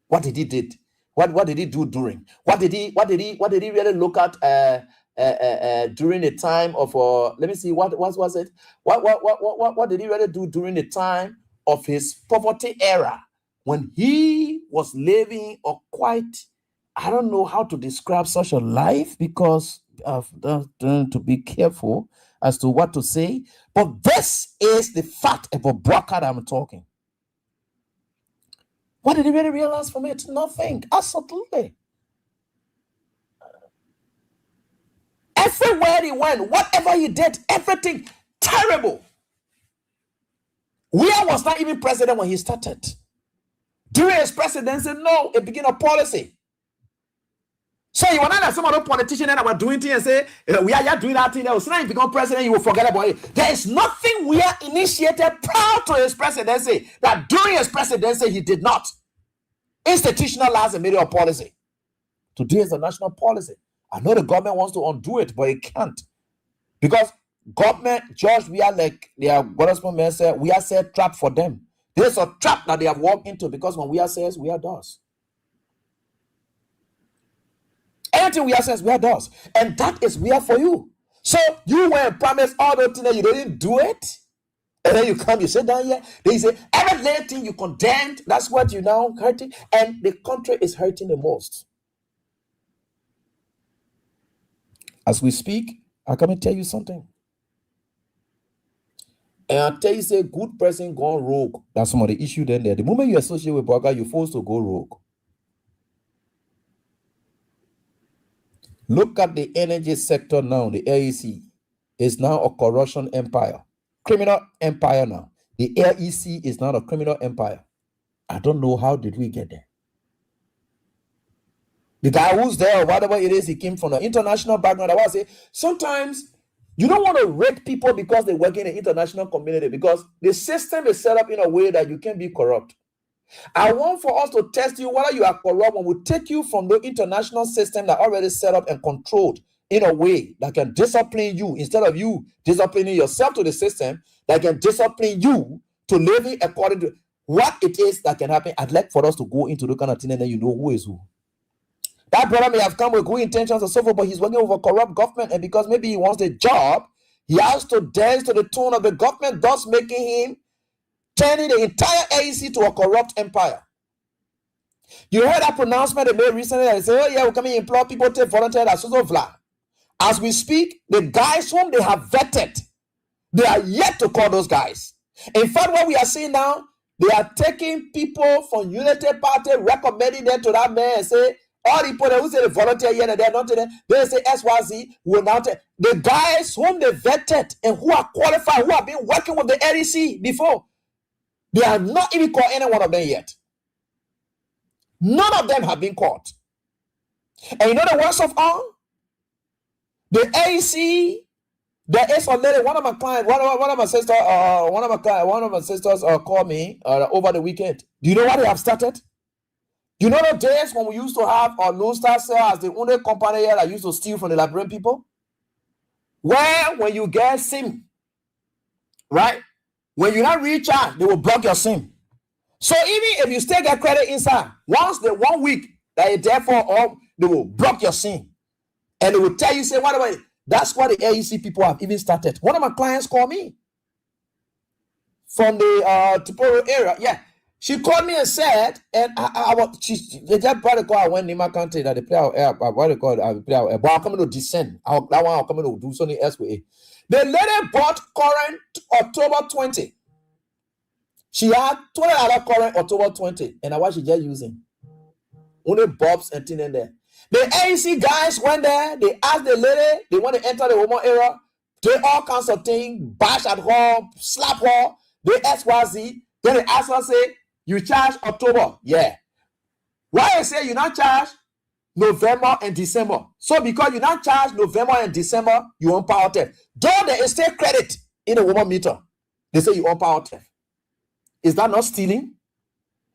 What did he did? What did he do during? What did he really look at during the time of let me see, what was it? What did he really do during the time of his poverty era when he was living a quite, I don't know how to describe such a life because I've done to be careful as to what to say, but this is the fact about Boga that I'm talking. What did he really realize from it? Nothing. Absolutely. Everywhere he went, whatever he did, everything terrible. Where was not even president when he started? During his presidency, no, it began a policy. So you want to have some other politician that were doing things and say, we are doing that thing. So now you become president, you will forget about it. There is nothing we are initiated prior to his presidency that during his presidency he did not institutionalize a media policy. Today is a national policy. I know the government wants to undo it, but it can't. Because government, George, we are like, their gospel man said, we are set trap for them. There's a trap that they have walked into because when we are says, we are does. Anything we are says, we are does. And that is we are for you. So you were promised all those things that you didn't do it. And then you come, you sit down here. They say, every little thing you condemned, that's what you now hurting. And the country is hurting the most. As we speak, I come and tell you something. And I'll tell you, say, good person gone rogue. That's some of the issue then there. The moment you associate with Boga, you're forced to go rogue. Look at the energy sector now, the AEC is now a corruption empire, criminal empire now. The LEC is not a criminal empire. I don't know how did we get there. The guy who's there, or whatever it is, he came from an international background. I want to say, sometimes you don't want to rate people because they work in an international community, because the system is set up in a way that you can be corrupt. I want for us to test you whether you are corrupt when we take you from the international system that already set up and controlled in a way that can discipline you, instead of you disciplining yourself to the system, that can discipline you to living according to what it is that can happen. I'd like for us to go into the kind of thing and then you know who is who. That brother may have come with good intentions and so forth, but he's working with a corrupt government, and because maybe he wants the job, he has to dance to the tune of the government, thus making him turning the entire AEC to a corrupt empire. You heard that pronouncement they made recently that they say, oh yeah, we're coming to employ people to volunteer as so blah. As we speak, the guys whom they have vetted, they are yet to call those guys. In fact, what we are seeing now, they are taking people from United Party, recommending them to that man and say, all the people who say they volunteer here and they're not there, they say SYZ will now take the guys whom they vetted and who are qualified, who have been working with the LEC before. They have not even caught any one of them yet. None of them have been caught. And you know the worst of all? The AEC, there is a lady, one of my clients, one of my sisters called me over the weekend. Do you know what they have started? You know the days when we used to have our Lone Star Cell as the only company here that used to steal from the Liberian people? Where when you get SIM, right? When you not recharge, they will block your SIM. So even if you still get credit inside, once the 1 week that you're there for, they will block your SIM. And they will tell you, say, what about it? That's what the AEC people have even started. One of my clients called me from the Tiporo area. Yeah. She called me and said, and they just brought a call. I went in my country that they play out air, what they call it, play out air, but I'm coming to descend. That one I'm coming to do something else with it. The lady bought current October 20. She had $20 current October 20, and what she just using. Only bobs and things in there. The AEC guys went there, they asked the lady, they want to enter the woman area, do all kinds of things, bash at her, slap her, they XYZ. Then they ask her, say, you charge October. Yeah. Why you say you not charge November and December? So because you not charge November and December, you want power theft. Though there is still credit in the woman meter, they say you want power theft. Is that not stealing?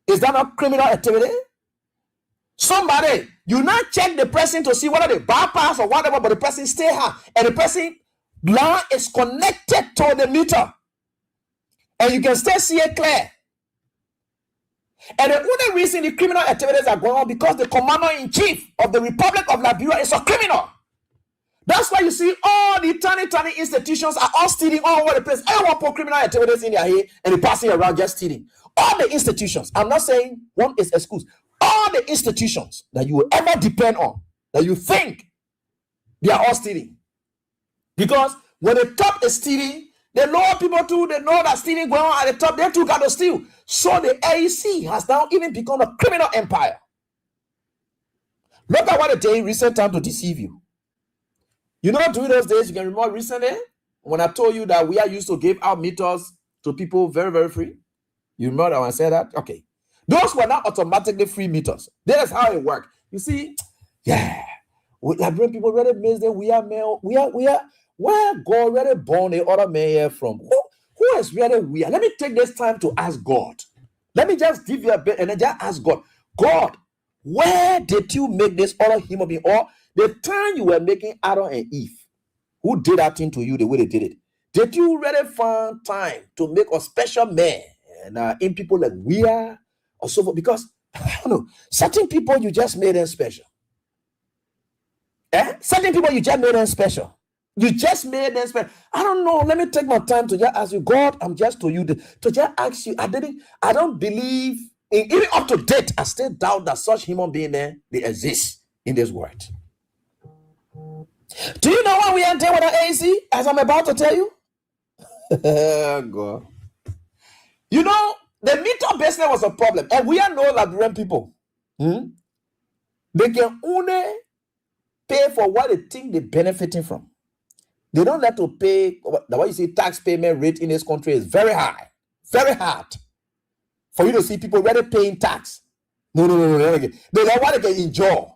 Is that not criminal activity? Somebody, you not check the person to see whether they bypass or whatever, but the person stay here, and the person line is connected to the meter, and you can still see it clear. And the only reason the criminal activities are going on because the commander-in-chief of the Republic of Liberia is a criminal. That's why you see all the tiny institutions are all stealing all over the place. Everyone put criminal activities in their head and they passing around just stealing. All the institutions, I'm not saying one is excuse. All the institutions that you will ever depend on, that you think they are all stealing. Because when the top is stealing, the lower people too, they know that stealing going on at the top, they too got to steal. So the AEC has now even become a criminal empire. Look at what they did in recent time to deceive you. You know, during those days, you can remember recently when I told you that we are used to give out meters to people very, very free. You remember when I said that? Okay. Those were not automatically free meters. That is how it worked. You see, yeah. Liberian people already miss them. We are male. We are where God already born the other man here from. Who is really we are? Let me take this time to ask God. Let me just give you a bit and then just ask God. God, where did you make this other human being? Or the time you were making Adam and Eve, who did that thing to you the way they did it? Did you really find time to make a special man and in people like we are or so forth? Because I don't know, certain people you just made them special. Certain people you just made them special. You just made them special. I don't know. Let me take my time to just ask you, God. I'm just to you to just ask you. I don't believe even up to date. I still doubt that such human being there they exist in this world. Do you know what we enter with an AC? As I'm about to tell you, God. You know the meter business was a problem, and we are no Liberian people. They can only pay for what they think they're benefiting from. They don't let to pay. The way you see tax payment rate in this country is very high. Very hard for you to see people really paying tax. No. They don't want to get enjoy.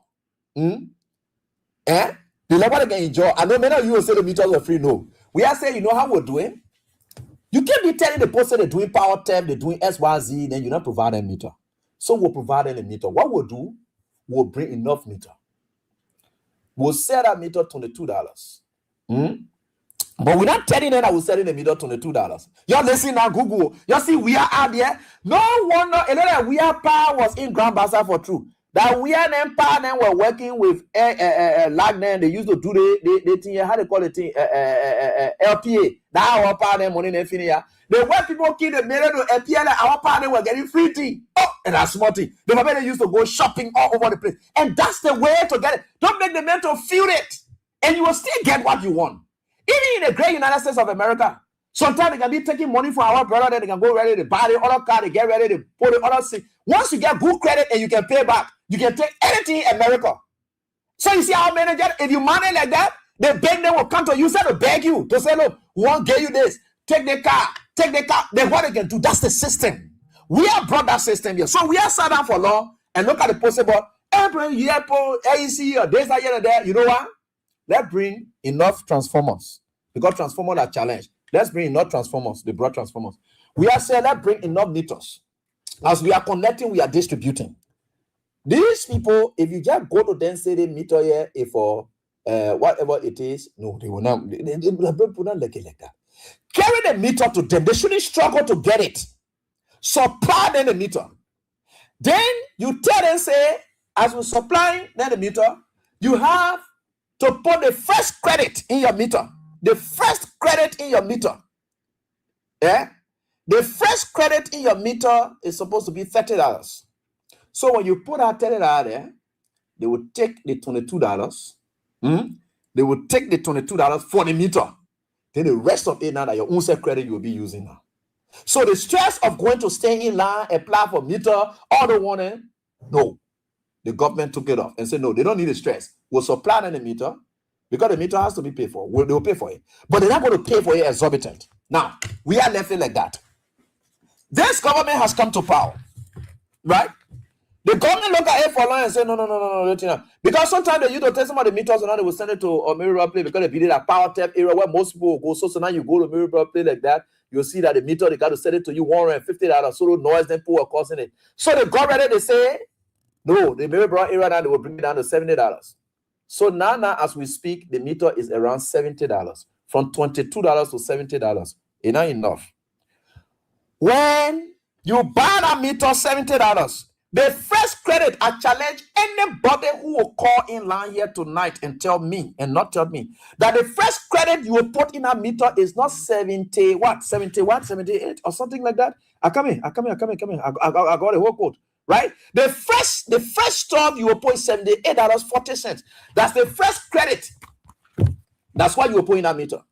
Eh? They don't want to get enjoy. I know many of you will say the meters were free. No. We are saying, you know how we're doing? You can't be telling the person they're doing power tap, they're doing SYZ, then you're not providing a meter. So we'll provide a meter. What we'll do, we'll bring enough meter. We'll sell that meter $22. But we're not telling them that we're selling the meter $22. You're listening now, Google. You see, we are out there. No wonder a lot of we are power was in Grand Bazaar for true. That we are them power then were working with Landlord. They used to do the thing, how they call it thing, LPA. Now our power them money in Finia. The work people kill the million to LPA, our power they were getting free tea. Oh, and that's small tea. The family used to go shopping all over the place. And that's the way to get it. Don't make the men to feel it. And you will still get what you want. Even in the great United States of America, sometimes they can be taking money from our brother, then they can go ready to buy the other car, they get ready to put the other thing. Once you get good credit and you can pay back, you can take anything in America. So you see our manager, if you manage like that, the bank then will come to you, to beg you, to say, look, we won't give you this, take the car. Then what they can do, that's the system. We have brought that system here. So we have sat down for long and look at the possible, every year, AEC, or this, here, and there. You know what? Let's bring enough transformers because transformers are challenged. Let's bring enough transformers. They brought transformers. We are saying let's bring enough meters. As we are connecting, we are distributing. These people, if you just go to them say the meter here for whatever it is, no, they will not. They will not like it like that. Carry the meter to them. They shouldn't struggle to get it. Supply them the meter. Then you tell them say, as we supply them the meter, you have to put the first credit in your meter. The first credit in your meter. Yeah? The first credit in your meter is supposed to be $30. So when you put that $30 there, they will take the $22. They will take the $22 for the meter. Then the rest of it now that your own set credit you will be using now. So the stress of going to stay in line, apply for meter, all the one, no. The government took it off and said, no, they don't need the stress. We'll supply them the meter because the meter has to be paid for. They'll pay for it. But they're not going to pay for it exorbitant. Now, we are left like that. This government has come to power, right? The government look at it for long and say, no. Because sometimes they used to tell some of the meters and now they will send it to a mirror play because they build a power tap area where most people go. So now you go to mirror play like that, you'll see that the meter, they got to send it to you $150. So the noise, then people are causing it. So the government, they say, no, the mirror area now they will bring it down to $70. So now as we speak, the meter is around $70. From $22 to $70. It's not enough. When you buy that meter $70, the first credit, I challenge anybody who will call in line here tonight and tell me, and not tell me, that the first credit you will put in a meter is not 78 or something like that. I come in. I got a whole quote. Right? The first stuff you will put is $78.40. That's the first credit. That's why you will put in that meter.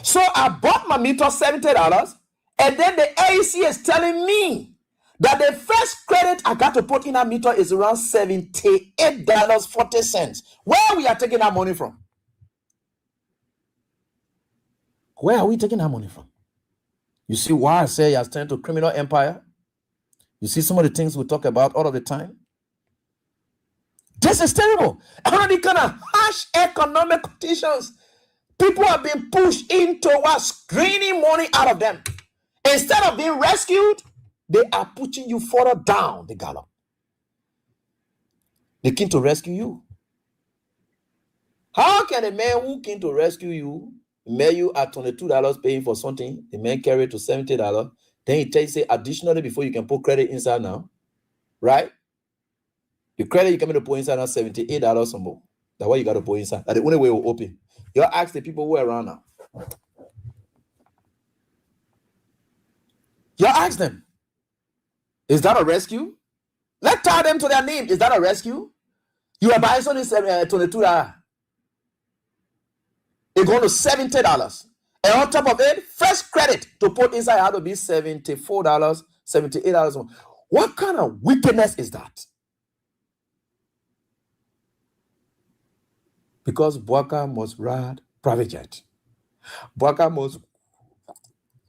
So I bought my meter $70, and then the AEC is telling me that the first credit I got to put in that meter is around $78.40. Where we are taking that money from? Where are we taking that money from? You see why I say has turned to criminal empire? You see some of the things we talk about all of the time? This is terrible. All the kind of harsh economic conditions. People are being pushed into what? Screening money out of them. Instead of being rescued, they are pushing you further down the gallop. They came to rescue you. How can a man who came to rescue you mail you at $22 paying for something, the man carry it to $70, then he tells you, say, additionally, before you can put credit inside now, right? The credit you come to put inside now, $78 or more. That's what you got to put inside. That's the only way it will open. You ask the people who are around now. You ask them, is that a rescue? Let's tie them to their name. Is that a rescue? You are buying something $22. It's going to $70. And on top of it, first credit to put inside had to be $74, $78. What kind of wickedness is that? Because Boaka must ride private jet. Boaka must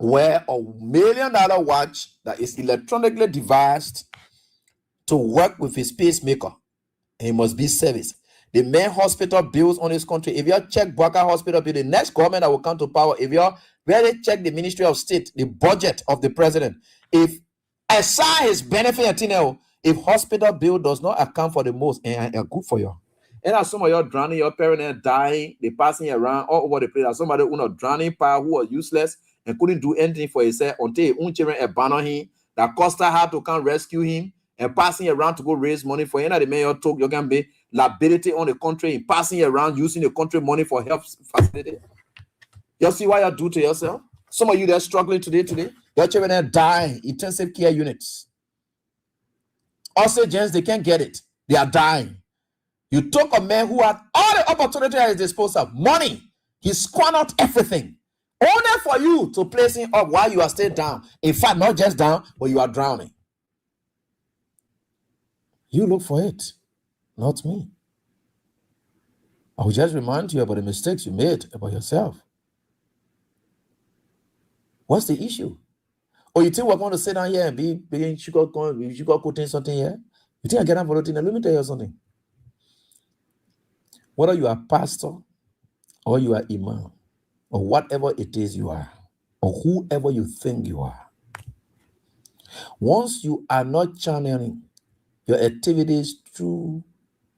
wear a $1 million watch that is electronically devised to work with his pacemaker, and he must be serviced. The main hospital bills on this country, if you check Baka Hospital bill, the next government that will come to power, if you really check the Ministry of State, the budget of the president, if aside his benefit, if hospital bill does not account for the most, and good for you. And as some of you drowning, your parents dying, they passing around all over the place. As somebody who not drowning, who was useless and couldn't do anything for himself until children abandoned him, that Costa had to come rescue him and passing around to go raise money for him. The mayor took you can be liability on the country and passing around using the country money for health facility. You see what you do to yourself? Some of you that are struggling today, your children are dying, intensive care units. Oxygens, they can't get it. They are dying. You took a man who had all the opportunity at his disposal, money. He squandered everything. Only for you to place him up while you are still down. In fact, not just down, but you are drowning. You look for it, not me. I will just remind you about the mistakes you made about yourself. What's the issue? Or you think we're going to sit down here and be sugar-coating something here? You think I get up for nothing? Let me tell you something. Whether you are pastor or you are imam or whatever it is you are or whoever you think you are, once you are not channeling your activities through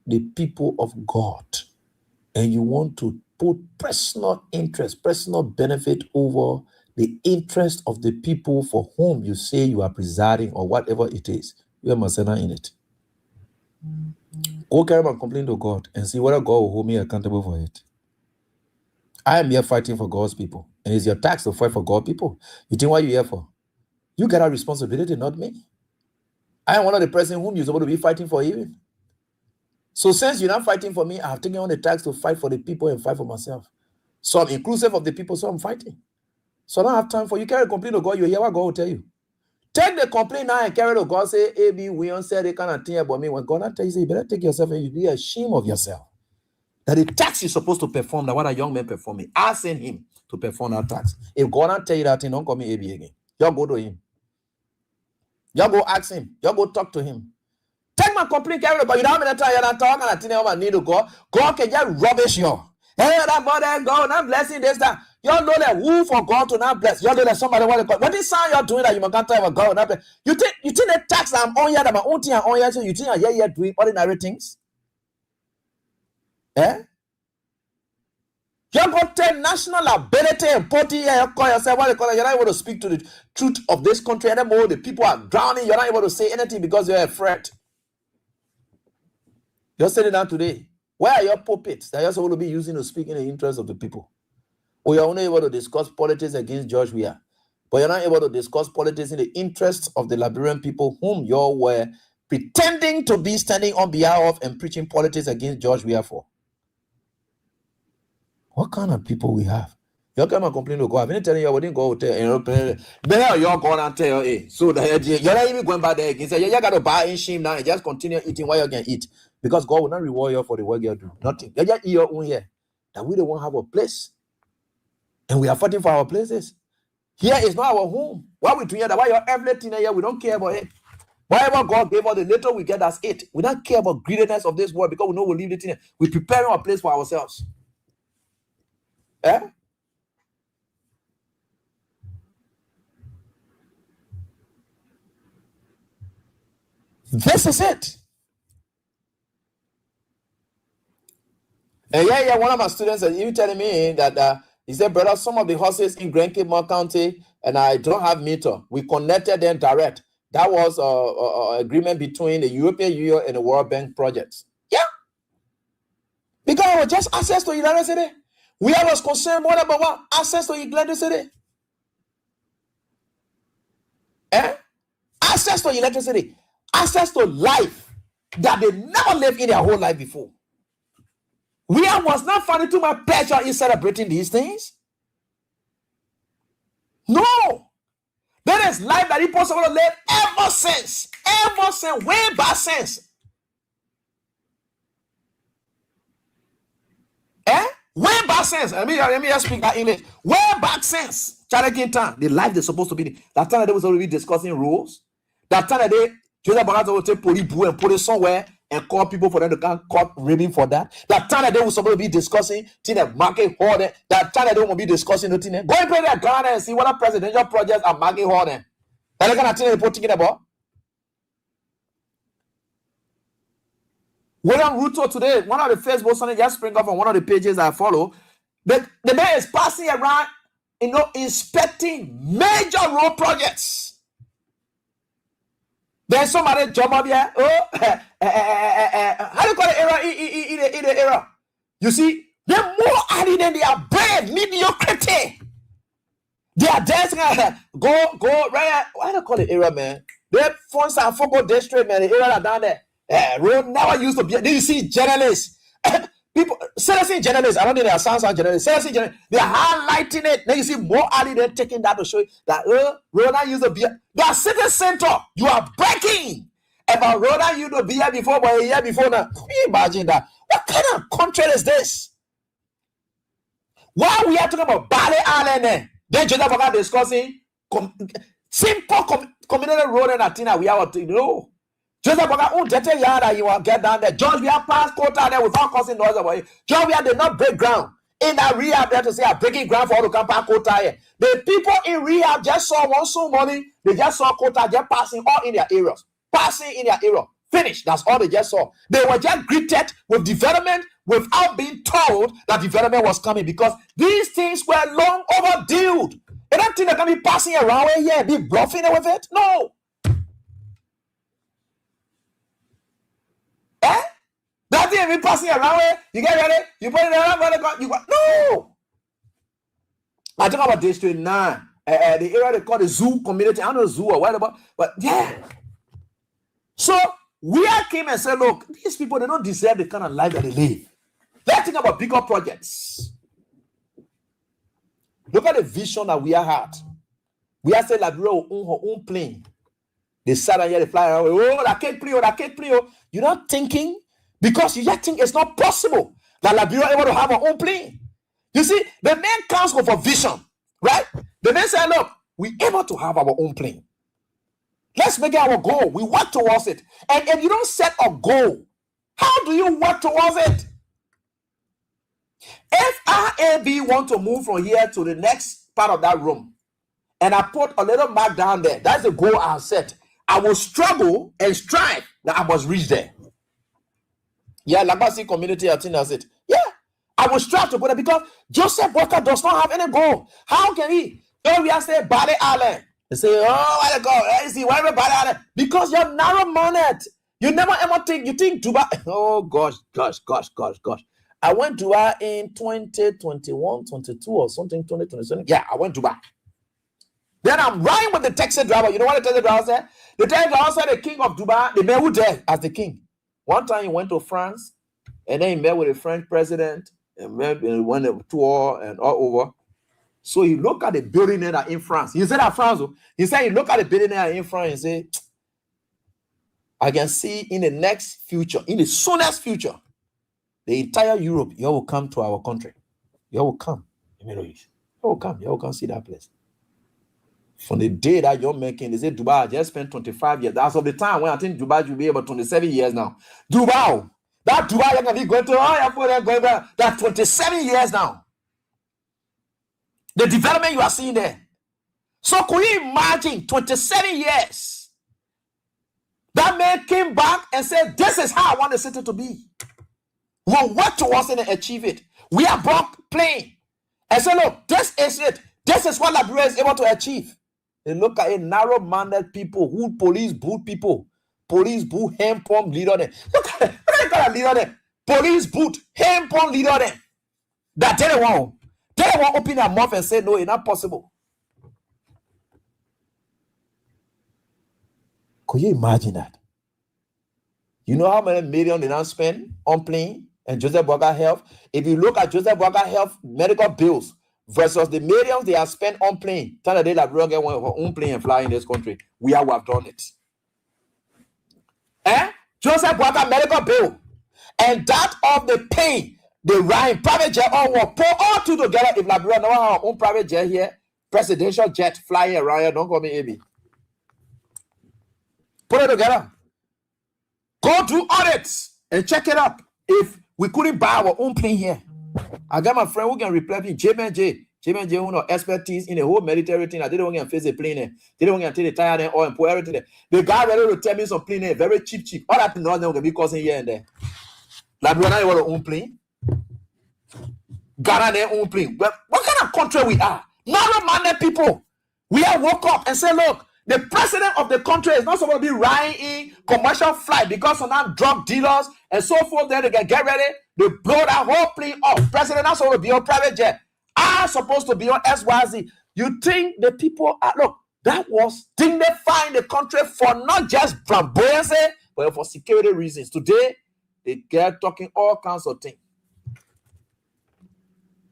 the people of God and you want to put personal interest, personal benefit over the interest of the people for whom you say you are presiding or whatever it is, you are Masena in it. Go carry my complaint to God and see whether God will hold me accountable for it. I am here fighting for God's people. And it's your tax to fight for God's people. You think what you're here for? You get a responsibility, not me. I am one of the person whom you're supposed to be fighting for even. So since you're not fighting for me, I have taken on the tax to fight for the people and fight for myself. So I'm inclusive of the people, so I'm fighting. So I don't have time for you. Carry a complaint to God, you hear what God will tell you. Take the complaint now and carry it to God. Say, A.B., we don't say they kind of thing about me. When God not tell you, say, you better take yourself and you be ashamed of yourself. That the tax you're supposed to perform, that what a young man performing, asking him to perform that tax. If God not tell you that thing, don't call me A.B. again. You go to him. You go ask him. You go talk to him. Take my complaint, carry it, but you don't have any time. You're not talking. I think I need to go. God can just rubbish you. Hey, that boy, God, not blessing this, that. You know that who for God to not bless. You know that somebody want to God. What is sound you're doing that you can't tell about God not bless? You think the tax I'm on here, that my own thing I'm on here, so you think I'm doing ordinary things? Eh? You got 10 national ability and party here. You call yourself what you call it. You're not able to speak to the truth of this country anymore. The people are drowning. You're not able to say anything because you're afraid. You're sitting down today. Where are your puppets that you're supposed to be using to speak in the interest of the people? Or you're only able to discuss politics against George Weah, but you're not able to discuss politics in the interests of the Liberian people whom you were pretending to be standing on behalf of and preaching politics against George Weah for. What kind of people we have? You're coming and complaining to God. I've been telling you, I wouldn't go tell you. Better you're going and tell you, so that you're not even going back there again. Say, you got to buy in shame now and just continue eating what you can eat. Because God will not reward you for the work you do. Nothing. You just eat your own here. That we don't want to have a place. And we are fighting for our places. Here is not our home. Why we doing that? Why you're everything here? We don't care about it. Whatever God gave us, the little we get, that's it. We don't care about greediness of this world because we know we'll leave it in here. We're preparing our place for ourselves. Eh? This is it. And yeah, one of my students is even telling me that he said, brother, some of the horses in Grand Cape County, and I don't have meter. We connected them direct. That was an agreement between the European Union and the World Bank projects. Yeah. Because it was just access to electricity. We was concerned more about what? Access to electricity. Eh? Access to electricity. Access to life that they never lived in their whole life before. We was not finding too much pleasure in celebrating these things. No. There is life that people supposed to live ever since, way back since. Eh? Way back since, let me just speak that English. Way back since Charity time, the life they're supposed to be. That time they was already discussing rules. That time they Joseph Baraza will take police boo and put it somewhere and call people for them to come court ribbing for that. That time they was supposed to be discussing the market holding. That time they will be discussing the thing. Go and play their Ghana and see what a presidential projects are market holding. That's the kind of thing they're thinking about. William Ruto today, one of the Facebook something just spring up on one of the pages I follow. The man is passing around, inspecting major road projects. Then somebody jump up here. Oh, how do you call it era? In the era. You see, they're more added than they are bad. Mediocrity. They are dancing. Go, right. Why do you call it era, man? Their phones are football district, man. The era are down there. Road never used to be. Then you see journalists, people, citizen journalists. I don't think they are sounds like journalists. Citizen journalists, they are highlighting it. Then you see more early than taking that to show you that road not used to be. They are city center. You are breaking about road not used to be here before, but a year before now. Can you imagine that? What kind of country is this? Why we are talking about Bali Island? Then Joseph Boga discussing simple community road and Atina. We are no. Joseph Boga, detail yard you will get down there. George, we have passed quota there without causing noise about it. George, we did not break ground. In that rehab there to say I'm breaking ground for all the campaign quota here. The people in rehab just saw one so money, they just saw quota just passing all in their areas. Passing in their area. Finish. That's all they just saw. They were just greeted with development without being told that development was coming because these things were long overdue. You don't think they're going to be passing around here, be bluffing with it? No. That thing be passing around here, you get ready, you put it around, you got no. I talk about District 9, the area they call the zoo community. I don't know zoo or whatever, but yeah. So we came and said, look, these people, they don't deserve the kind of life that they live. Let's think about bigger projects. Look at the vision that we have had. We have said like we own her own plane. They sat and here, they fly around. Oh, that can't play, You're not thinking because you just think it's not possible that Liberia able to have her own plane. You see, the man counts for vision, right? The man said, look, we're able to have our own plane. Let's make it our goal. We work towards it. And if you don't set a goal, how do you work towards it? If RAB want to move from here to the next part of that room, and I put a little mark down there, that's the goal I set. I will struggle and strive that I must reach there. Yeah, Labasi community, I think that's it. Yeah, I will strive to put it because Joseph Walker does not have any goal. How can he? Oh, we are saying Bali Island. They say, oh, where to go? You see, where Bali Island? Because you're narrow-minded. You never ever think, you think Dubai. Oh, gosh. I went to Dubai in 2021, 22 or something, 2027. Yeah, I went to Dubai. Then I'm riding with the taxi driver. You know what the taxi driver said? The taxi driver said the king of Dubai, the man who there as the king. One time he went to France, and then he met with the French president, and went on a tour and all over. So he looked at the billionaire in France. He said that France. He said he looked at the billionaire in France and said, I can see in the next future, in the soonest future, the entire Europe, you will come to our country. You will come. You will come. You will come see that place. From the day that you're making, they say Dubai just spent 25 years. That's of the time when I think Dubai should be about 27 years now. Dubai, that Dubai you're gonna be going to, that's 27 years now. The development you are seeing there. So could you imagine 27 years? That man came back and said, this is how I want the city to be. We'll work towards it and achieve it. We are brought playing. And say, look, this is it. This is what Liberia is able to achieve. They look at a narrow-minded people who police boot people. Police boot hand pump leader them. Look at that leader them. Police boot hand pump leader them. That they won't open their mouth and say, no, it's not possible. Could you imagine that? You know how many millions they now spend on plane and Joseph Boga Health? If you look at Joseph Boga Health medical bills versus the millions they have spent on plane, tell the day that we'll get one own plane and fly in this country, we have done it. Joseph Boga medical bill and that of the pain They ride private jet or what? Pour all two together. If Liberia know our own private jet here, presidential jet flying around here, don't call me AB. Put it together. Go do audits and check it up. If we couldn't buy our own plane here, I got my friend who can replace me, J-Man-J who know expertise in the whole military thing. I didn't want to face the plane there. They didn't want to take the tire there or and pour everything there. The guy ready to tell me some plane there, very cheap. All that thing not going to be causing here and there. Liberia, you want your own plane? Ghana their own plane. Well, what kind of country we are? Narrow-minded people. We have woke up and said, look, the president of the country is not supposed to be riding in commercial flight because of that drug dealers and so forth. Then they can get ready. They blow that whole plane off. President not supposed to be on private jet. I'm supposed to be on SYZ. You think the people are, look, that was dignifying the country for not just flamboyancy, but for security reasons. Today, they get talking all kinds of things.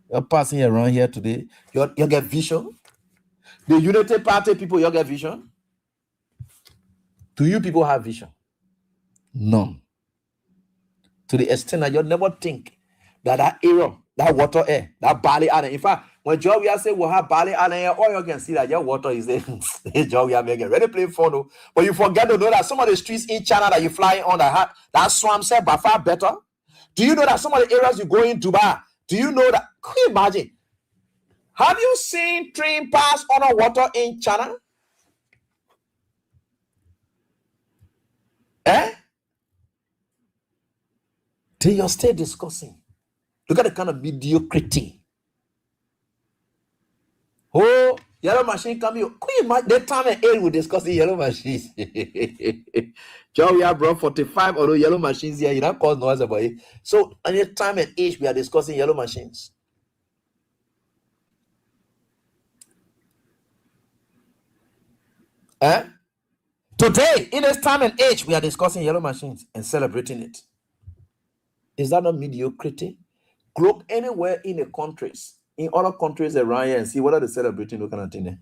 You're passing around here today. You get vision. The Unity Party people, you get vision. Do you people have vision? None. To the extent that you never think that area, that water air, that Bali Island. In fact, when Georgia say we'll have Bali Island here, all you can see that your water is there. Georgia making ready play phone. But you forget to know that some of the streets in China that you fly on that swamp set by far better. Do you know that some of the areas you go in Dubai? Do you know that? Can you imagine? Have you seen train pass on water in China? Then you're still discussing. Look at the kind of mediocrity. Oh, yellow machine coming. Can you imagine the time and age we're discussing yellow machines? Joe, we have brought 45 of those yellow machines here. You don't cause noise about it. So, any time and age we are discussing yellow machines. Today, in this time and age, we are discussing yellow machines and celebrating it. Is that not mediocrity? Look anywhere in the countries, in other countries around here, and see what are they celebrating. Look at that.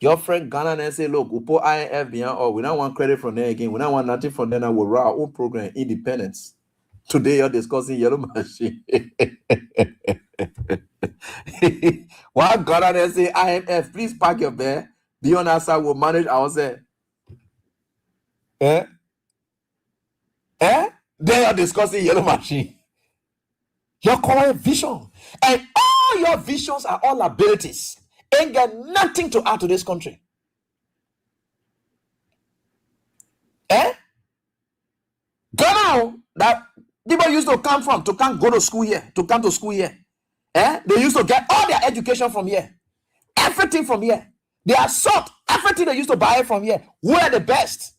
Your friend Ghana and say, look, we put IMF behind, or we don't want credit from there again. We don't want nothing from them. We'll run our own program, independence. Today, you're discussing yellow machine. While Ghana and say, IMF, please pack your bag. Beyond our side, we'll manage ourselves. They are discussing yellow machine. Your current vision. And all your visions are all abilities. Ain't got nothing to add to this country. Ghana, that people used to come from, to come go to school here, to come to school here. They used to get all their education from here. Everything from here. They are sought. Everything they used to buy from here. Who are the best?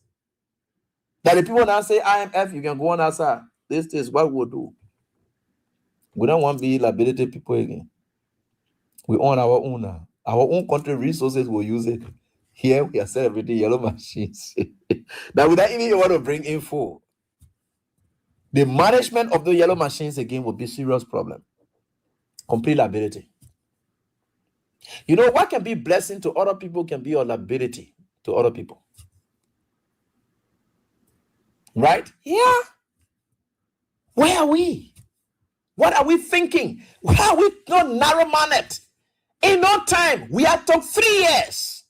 That the people now say, IMF, you can go on outside. This is what we'll do. We don't want to be liability people again. We own our own now. Our own country resources will use it. Here we are celebrating yellow machines. That we don't even want to bring in full. The management of the yellow machines again will be a serious problem. Complete liability. You know what can be blessing to other people can be a liability to other people. Right? Yeah. Where are we? What are we thinking? Why are we not narrow-minded? In no time, we have took 3 years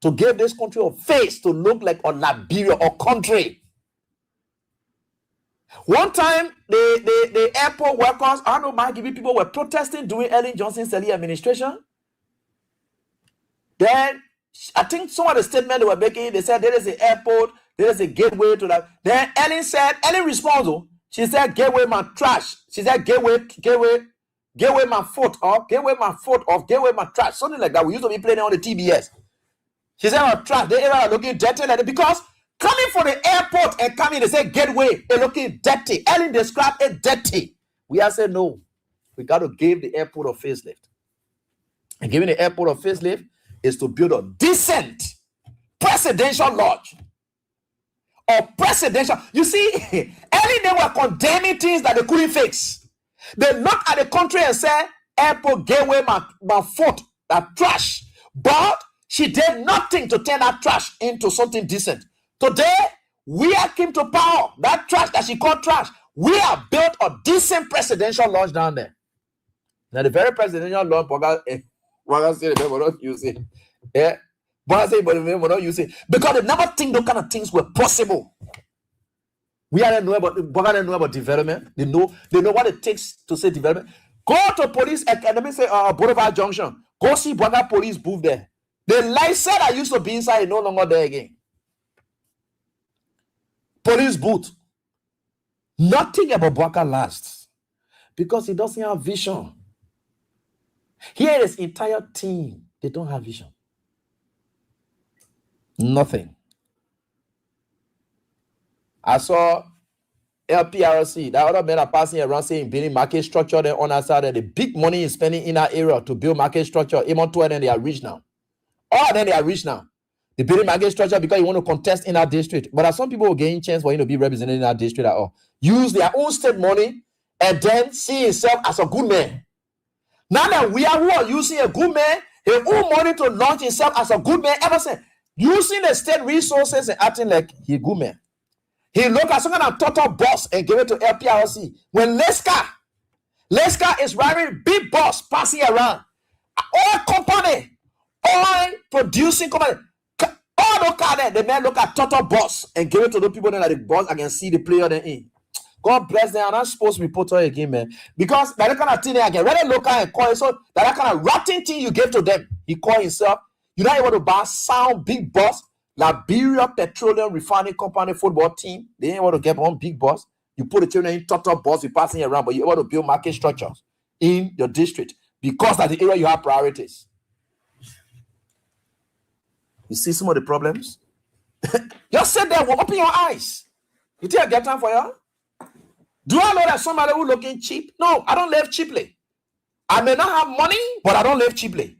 to give this country a face to look like a Liberia or country. One time, the airport workers, I don't know, my people were protesting during Ellen Johnson's early administration. Then, I think some of the statements they were making, they said there is an airport, there is a gateway to that. Then Ellen responds, she said, gateway my trash. She said, gateway my foot off, gateway my foot off, gateway my trash. Something like that. We used to be playing on the TBS. She said, oh, trash, they are looking dirty like that. Because coming from the airport and coming, they say gateway, they're looking dirty. Ellen described it dirty. We have said, no, we got to give the airport a facelift. And giving the airport a facelift is to build a decent presidential lodge. Or presidential. You see, early they were condemning things that they couldn't fix. They looked at the country and said, airport gateway my foot, that trash. But she did nothing to turn that trash into something decent. Today, we are came to power. That trash that she called trash, We have built a decent presidential lodge down there. Now the very presidential lodge, Waga say they were not using. Yeah. But say, but they were not using because they never think those kind of things were possible. We don't know about development. They know what it takes to say development. Go to police academy, say Boulevard Junction. Go see Boga police booth there. The license that used to be inside is no longer there again. Police booth. Nothing about Boga lasts because he doesn't have vision. Here is entire team. They don't have vision. Nothing. I saw LPRC, that other men are passing around saying building market structure there on our side, the big money is spending in our area to build market structure. Even two of them they are rich now. All of them they are rich now. They building market structure because you want to contest in our district. But there are some people who getting chance for you to be represented in our district at all. Use their own state money and then see himself as a good man. Now that we are who are using a good man, his own money to launch himself as a good man ever since. Using the state resources and acting like he a good man. He looked at some kind of total boss and gave it to LPRC. When Leska is driving big boss passing around, all company, all producing company, all look at that. The man look at total boss and give it to the people that are the boss. I can see the player then in. God bless them. I'm not supposed to be put on again, man. Because that kind of thing I can rather look at and call it. So that kind of rotten thing you gave to them, he called himself. You're not able to buy sound big boss. Liberia Petroleum Refining Company football team. They ain't able to get one big boss. You put the children in total boss, you're passing around, but you're able to build market structures in your district because that's the area you have priorities. You see some of the problems? Just sit there, open your eyes. You think I get time for you? Do I know that somebody who looking cheap? No, I don't live cheaply. I may not have money, but I don't live cheaply.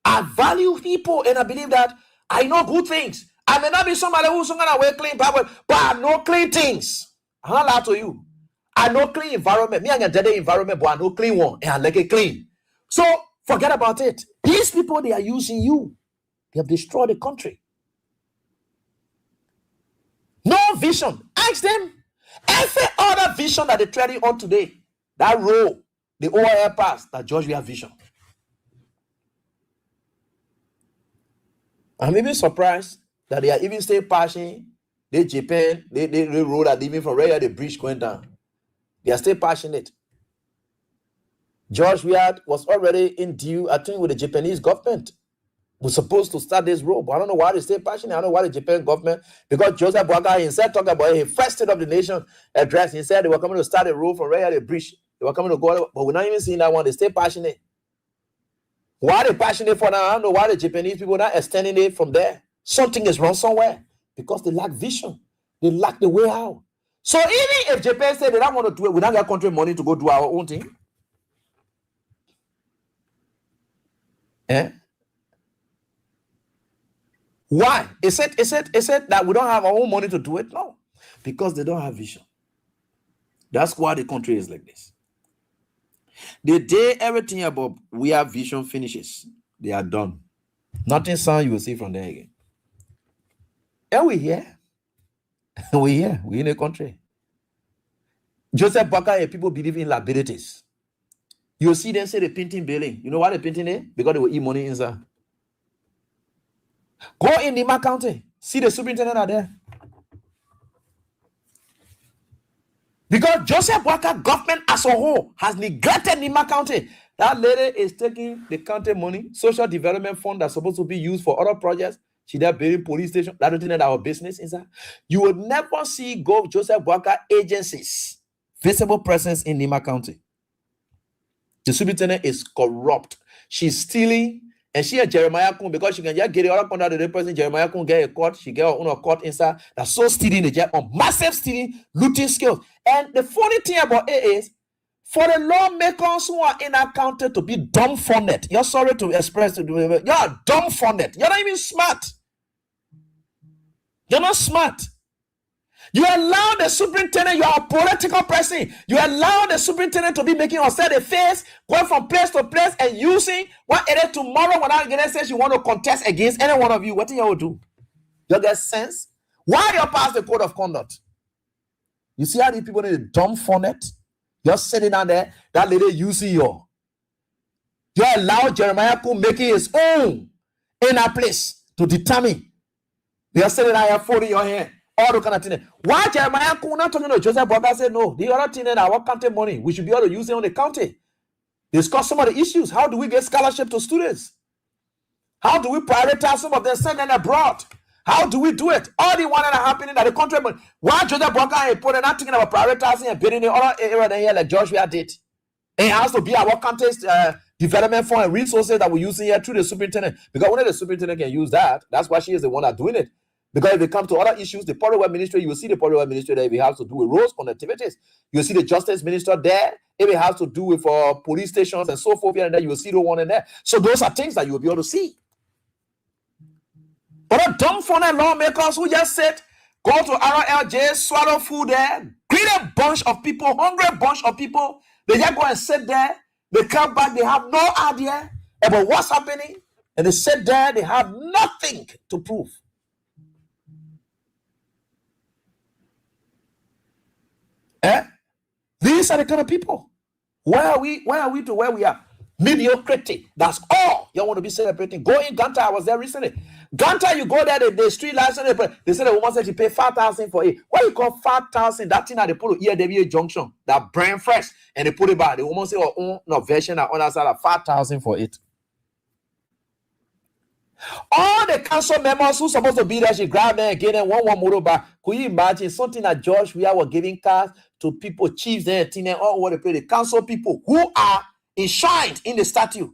I value people and I believe that I know good things. I may not be somebody who's going to wear clean, but I know clean things. I'm not lying to you. I know clean environment. Me, I can dirty environment, but I know clean one, and I like it clean. So forget about it. These people, they are using you. They have destroyed the country. No vision. Ask them. Every other vision that they're treading on today, that role, the OIL pass, that George, we have vision. I'm even surprised that they are even still passing the Japan, the road that even from where the bridge going down. They are still passionate. George Weah was already in deal, I think, with the Japanese government. Was supposed to start this road, but I don't know why they stay passionate. I don't know why the Japan government, because Joseph Boakai himself talked about it, he first state of the nation address. He said they were coming to start a road from where the bridge. They were coming to go, but we're not even seeing that one. They stay passionate. Why are they passionate for now? I don't know why the Japanese people are not extending it from there. Something is wrong somewhere because they lack vision. They lack the way out. So even if Japan said they don't want to do it, we don't get country money to go do our own thing. Eh? Why? It said that we don't have our own money to do it? No. Because they don't have vision. That's why the country is like this. The day everything about we have vision finishes, they are done. Nothing sound you will see from there again. And we here. We here. We in a country. Joseph Boakai, people believe in liabilities. You see them say the painting building. You know why they painting it? Because they will eat money inside. Go in Nima County. See the superintendent are there. Because Joseph Boakai government as a whole has neglected Nima County. That lady is taking the county money, social development fund that's supposed to be used for other projects. She there building police station. That don't think that our business inside. You would never see Joseph Boakai agencies, visible presence in Nima County. The superintendent is corrupt. She's stealing. And she and Jeremiah Kun, because she can just get the other corner of the person, Jeremiah Kun get a court, she get her own court inside. That's so stealing the job on massive stealing, looting skills. And the funny thing about it is, for the lawmakers who are in our county to be dumbfounded, you're sorry to express it, you're dumbfounded. You're not even smart. You're not smart. You allow the superintendent, you are a political person. You allow the superintendent to be making herself a face, going from place to place and using what it is tomorrow when I says you want to contest against any one of you. What do you will do? You get sense? Why you pass the code of conduct? You see how these people need a dumb phonic? You're sitting down there, that lady using you. You allow Jeremiah Kun making his own inner place to determine. You're sitting down here folding your hand. All the kind of thing. Why Jeremiah Kun not talking to Joseph Boga said no? The other thing that our county money, we should be able to use it on the county. Discuss some of the issues. How do we get scholarship to students? How do we prioritize some of them, send them abroad? How do we do it? All the one that are happening at the country, but why Joseph Boga and not thinking about prioritizing and building the other area here like Joshua did? It has to be our county's development fund and resources that we're using here through the superintendent. Because only the superintendent can use that. That's why she is the one that's doing it. Because if it comes to other issues, the public works ministry, you will see the public works ministry there if it has to do with roads, connectivities. You will see the justice minister there if it has to do with police stations and so forth. And then you will see the one in there. So those are things that you will be able to see. But a dumb phony lawmakers who just said, go to RLJ, swallow food there, greet a bunch of people, hungry bunch of people. They just go and sit there. They come back. They have no idea about what's happening. And they sit there. They have nothing to prove. These are the kind of people. Where are we to where we are? Mediocrity. That's all you want to be celebrating. Go in Ganta. I was there recently. Ganta, you go there, the street license, they said the woman said she pay 5,000 for it. What you call 5,000? That thing that they put on EWA junction, that brand fresh, and they put it back. The woman say, oh, no version on that side of 5,000 for it. All the council members who supposed to be there, she grabbed them and gave them one motor back. Could you imagine something that George we were giving cars to people, chiefs and all over the place, the council people who are enshrined in the statue?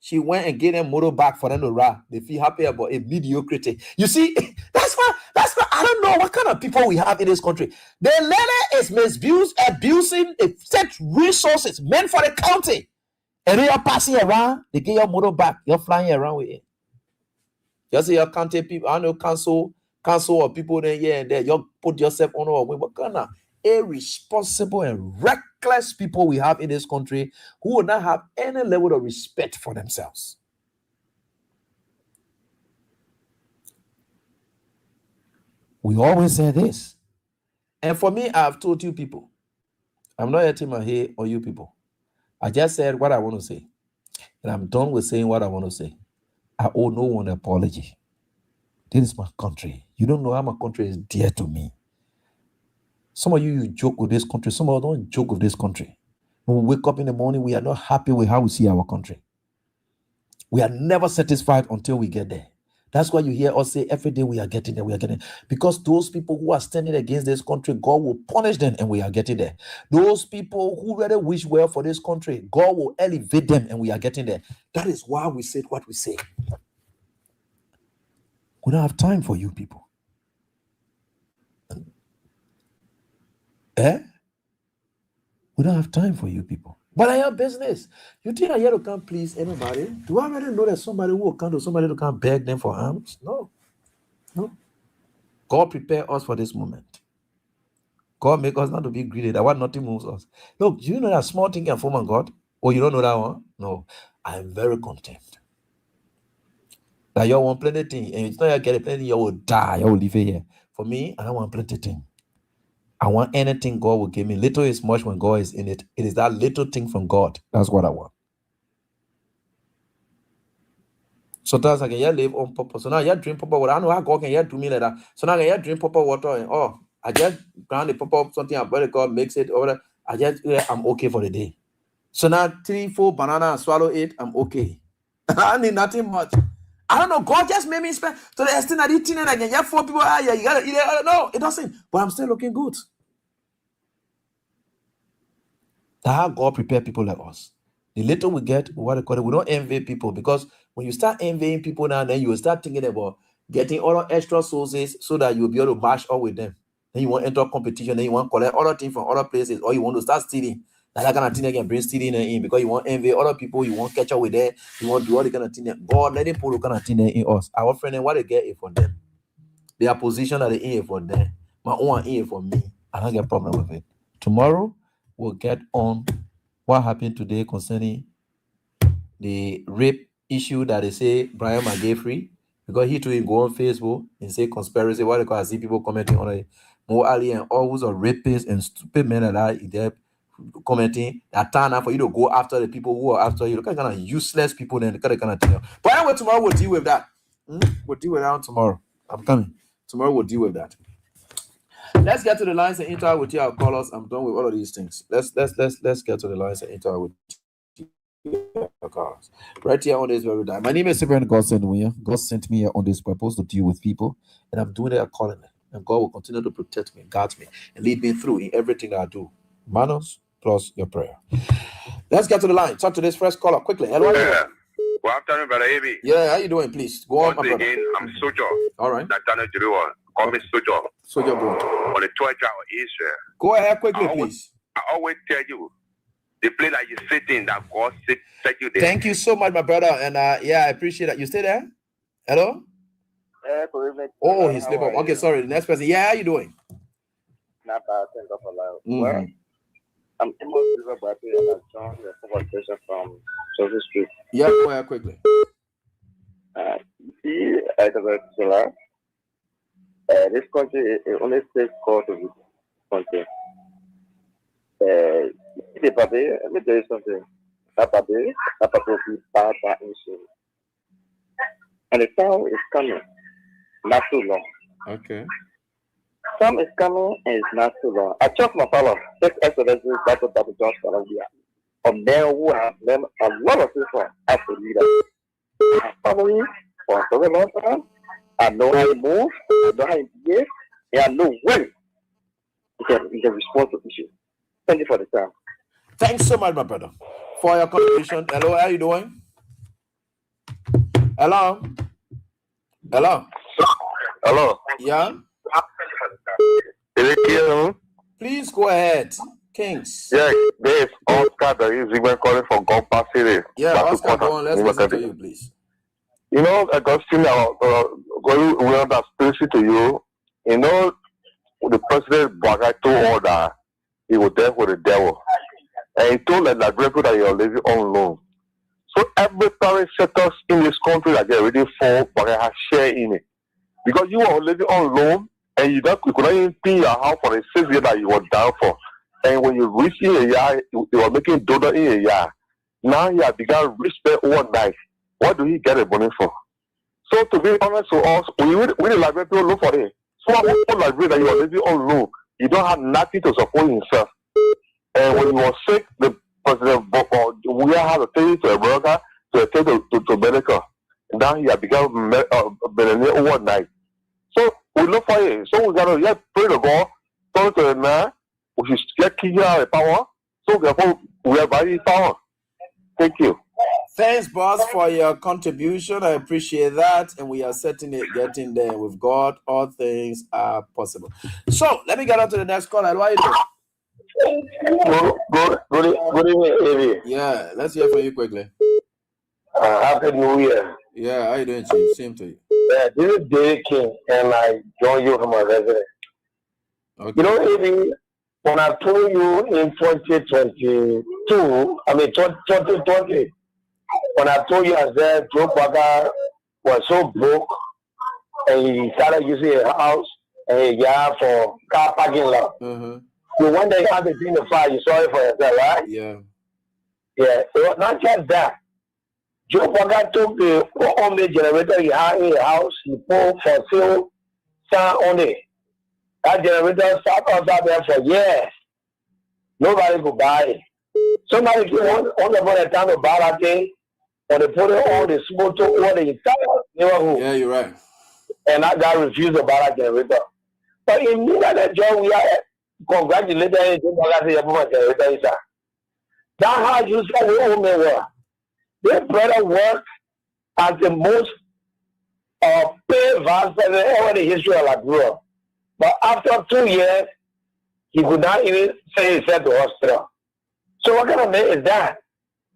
She went and gave them motor back for them to ride. They feel happy about a mediocrity. You see, that's why I don't know what kind of people we have in this country. The lady is abusing the state resources meant for the county. And you're passing around, they get your motor back. You're flying around with it. You see your county people, I know council or people there, yeah, and there. You put yourself on our way. What kind of irresponsible and reckless people we have in this country who will not have any level of respect for themselves. We always say this. And for me, I've told you people, I'm not hitting my head on you people. I just said what I want to say. And I'm done with saying what I want to say. I owe no one an apology. This is my country. You don't know how my country is dear to me. Some of you joke with this country. Some of us don't joke with this country. When we wake up in the morning, we are not happy with how we see our country. We are never satisfied until we get there. That's why you hear us say every day we are getting there, we are getting there. Because those people who are standing against this country, God will punish them and we are getting there. Those people who really wish well for this country, God will elevate them and we are getting there. That is why we said what we say. We don't have time for you people. We don't have time for you people. But I have business. You think I'm here to come please anybody? Do I really know that somebody who will come to somebody to come beg them for alms? No. God prepare us for this moment. God make us not to be greedy. That one nothing moves us. Look, do you know that small thing can form on God? Or you don't know that one? No. I'm very content. That you want plenty thing, and it's not you get plenty, you will die. You will live here. For me, I don't want plenty thing. I want anything God will give me. Little is much when God is in it. It is that little thing from God. That's what I want. Sometimes I can hear live on purpose. So now I drink proper water. I don't know how God can hear do me like that. So now I can drink proper water and I just ground the proper something about God makes it over. I'm okay for the day. So now 3-4 banana and swallow it, I'm okay. I need nothing much. I don't know. God just made me spend to the extent that eating and I can get 4 people. Yeah, you gotta eat it. No, it doesn't. But I'm still looking good. That's how God prepare people like us. The little we get, what they call it, we don't envy people, because when you start envying people now, then you will start thinking about getting other extra sources so that you'll be able to match up with them. Then you want to enter competition, then you want to collect other things from other places, or you want to start stealing. That kind of thing can bring stealing in because you want to envy other people, you want to catch up with them, you want to do all the kind of thing. God, let them put the kind of thing in us. Our friend, what they get it for them. Their position that they in it for them. My own in it for me. I don't get a problem with it. Tomorrow, we'll get on what happened today concerning the rape issue that they say Brian McGaffrey, because he too go on Facebook and say conspiracy, what they call, I see people commenting on it. Mo Ali and all who's are rapists and stupid men that are there commenting that turn out for you to go after the people who are after you. Look at kind of useless people then kind of thing. But anyway, tomorrow we'll deal with that. We'll deal with that tomorrow. I'm coming. Tomorrow we'll deal with that. Let's get to the lines and interact with your callers. I'm done with all of these things. Let's get to the lines and interact with your callers. Right here on this very time. My name is Stephen. God sent me. God sent me here on this purpose to deal with people, and I'm doing it accordingly. And God will continue to protect me, guide me, and lead me through in everything that I do. Manners plus your prayer. Let's get to the line. Talk to this first caller quickly. Hello. Yeah. Good afternoon, Brother Avi. Yeah, how you doing? Please go on, my brother. Again, I'm Sojo. All right. Nathaniel Jiriwa. Call me Sojo. Sojo, go on the 12th hour Israel. Go ahead quickly, please. I always tell you, the place that you sit in, that God set you there. Thank you so much, my brother. And yeah, I appreciate that. You stay there? Hello? Oh, he's sleeping. Okay, sorry. The next person. Yeah, how you doing? Not bad. Thank God for life. Well, I'm Amos Silver Battery and I joined the conversation from Joseph Street. Yeah, go ahead quickly. See, I talk this country it only takes God to this country. The baby, let me tell you something. That baby will be bad issue. And the time is coming, not too long. Okay. Time is coming and it's not too long. I trust my father. Take Exodus, Dr. John Columbia. A man who has learned a lot of people as a leader. My family for a very long time. I know how to move, I know how to behave, and I know when you can respond to issues. Thank you for the time. Thanks so much, my brother, for your contribution. Hello, how you doing? Hello? Hello? Hello? Yeah? Is it here? Please go ahead. Kings. Yeah, there is Oscar that is even calling for Gompa City. Yeah, Oscar, go on. Let's listen to you, please. You know, I got seen going around that speech to you. You know, the president Baga told all that he was there for the devil. And he told the people that you're living on loan. So every private sector in this country that get ready for Baga has share in it. Because you are living on loan and you could not even pay your house for the 6 years that you were down for. And when you reach in a year, you were making $1 in a year. Now you have begun respect overnight. What do he get a money for? So to be honest with us, we the library people look for it. So I want library that you are living on loan. You don't have nothing to support yourself. And when you were sick, the president we have to take you to a broker to take to medical. And now you have become millionaire overnight. So we look for it. So we gotta pray to God, talk to the man, we should get key out of power. So we are buying power. Thank you. Thanks, boss, for your contribution. I appreciate that. And we are certainly getting there. With God, all things are possible. So let me get on to the next call. How are you doing? Good evening, Avi. Yeah, let's hear from you quickly. Happy New Year. Yeah, how you doing, Chief? Same to you. This is David King, and I join you from a resident. Okay. You know, Avi, when I told you in 2020, when I told you I said Joe Parker was so broke and he started using a house and a yard for car parking lot. So one day you had to bring the fire, you saw it for yourself, right? Yeah. Yeah, it was not just that. Joe Parker took the only generator he had in the house, he put for sale, sun only. That generator sat outside there for years. Nobody could buy it. Somebody came on the time to buy that thing, and they put it on the smoke to over the entire neighborhood. Yeah, you're right. And that guy refused to buy that generator. But in that job, we are congratulated him. That how you said we own me were. This brother worked as the most paid vice president ever in the history of Liberia. But after 2 years, he could not even say he said to hospital. So what kind of man is that?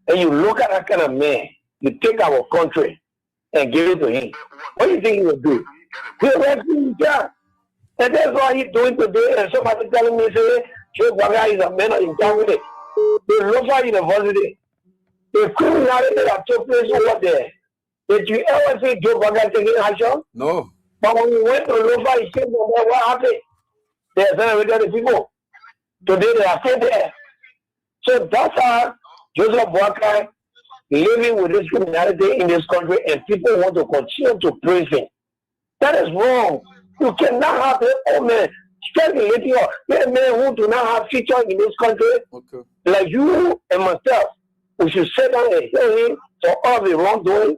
And you look at that kind of man, you take our country and give it to him. What do you think he will do? He'll rescue his job. And that's what he's doing today. And somebody telling me, say, Joe Baga is a man of integrity. The Lofa University, the criminality that took place over there. Did you ever see Joe Baga taking action? No. But when we went to Lofa, he said, what happened? They exonerated the people. Today they are still there. So that's how Joseph Boakai living with this criminality in this country, and people want to continue to praise him. That is wrong. You cannot have the old man speculating on a man who do not have future in this country. Okay. Like you and myself, we should sit down and hear him for all the wrongdoing.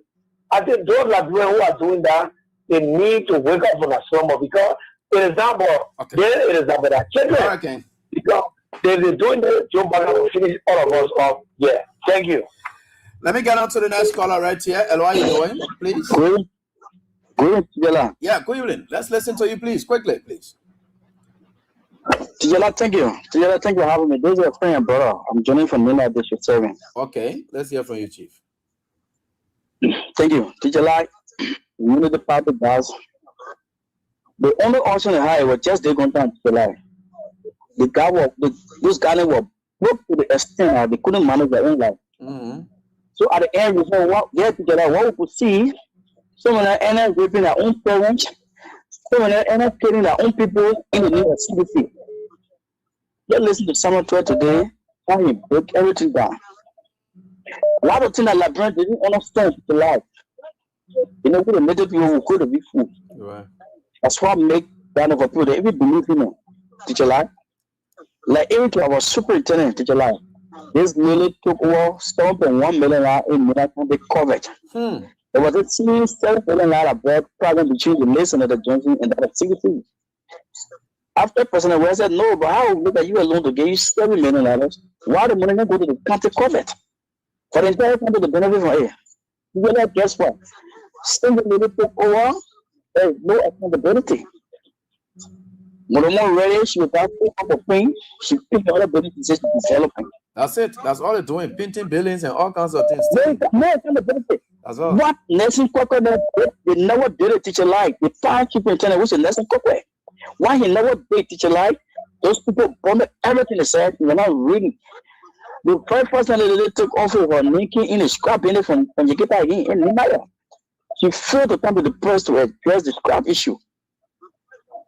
I think those are who are doing that, they need to wake up from a slumber, because it is not about them, it is about their children. Okay. Because they've been doing this, Joe Biden will finish all of us off. Yeah. Thank you. Let me get on to the next caller right here. Hello, how you doing? Please. Good, Tijela. Yeah, good evening. Let's listen to you, please. Quickly, please. Tijela, thank you. Tijela, thank you for having me. This is a friend and brother. I'm joining from Manila District 7. Okay, let's hear from you, Chief. Thank you. Tijela, Unity Party does. The only option they had was just they going down to Tijela. The guy was, those guys were broke to the extent that they couldn't manage their own life. Mm-hmm. So at the end, before what we could see, some of them end up raping their own parents, some of them end up killing their own people in the New York City. Just listen to someone try today, how he broke everything down. A lot of things that Labrador didn't understand to life. You know, the native people who could be food. Right. That's what make that of a people they even believe in it. Teacher life. Like even to our superintendent, teacher life. This nearly took over 7.1 million in American they covered. There was a serious $7 million about problem between the Mason and the Johnson and the CDC. After President West said, no, but how look at you alone to give you $7 million? Why the money not go to the county covered? For the entire country to benefit from it. You know, guess what? Still the took over, there is no accountability. More ready, she was out of pain, she picked all the benefits developing. That's it. That's all they're doing. Painting buildings and all kinds of things. No accountability. That's all. What Nelson Coco did, they never did a teacher like. The fire superintendent was a Nelson Coco. Why he never did teacher like? Those people bonded everything they said. They're not reading. The first person that they took off of her making in a scrap in it from Jakarta again in Nimaya. She failed to come to the press to address the scrap issue.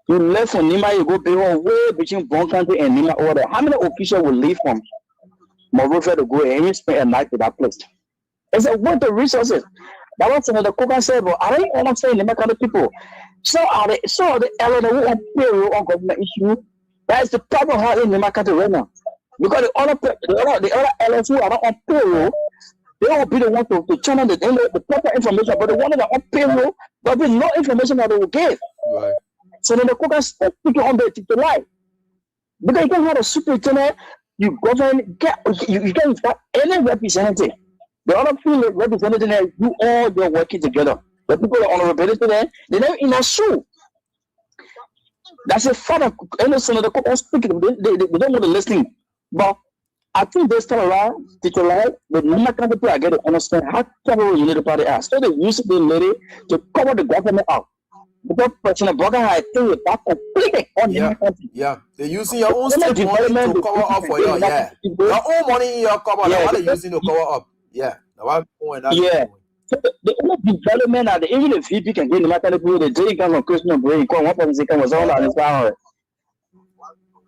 You left from Nima, you go beyond way between Bon Country and Nima order. How many officials will leave from Morovia to go and spend a night to that place? It's a what the resources. That was another Coca said, but I don't want to say Nima kind of people. So are the element who on payroll on government issue. That is the problem how in Nima country right now. Because the other elements who are not on payroll, they will be the one to channel the proper information, but the one that are on payroll, there'll be no information that they will give. Right. So then the Coca speaking on the lie. Because you can have a superintendent, you govern, you can have any representative. The other field representative there, you all they're working together. The people that are on the there, they're not in a shoe. That's a father, and so the Coca speaking, they don't want to listen. But I think this time around, teacher life, the Nima kind of people are getting to understand how terrible Unity Party are. So they used to be ready to cover the government up. Because President Boga had to back completely on the country. Yeah, they're using your own state money to cover up for you. Yeah, your own money in your cover. Yeah, what are you using to cover up? Yeah, yeah. So the only development are even the VP can get the matter of people. The day come from Christmas break, come one person was all on his power.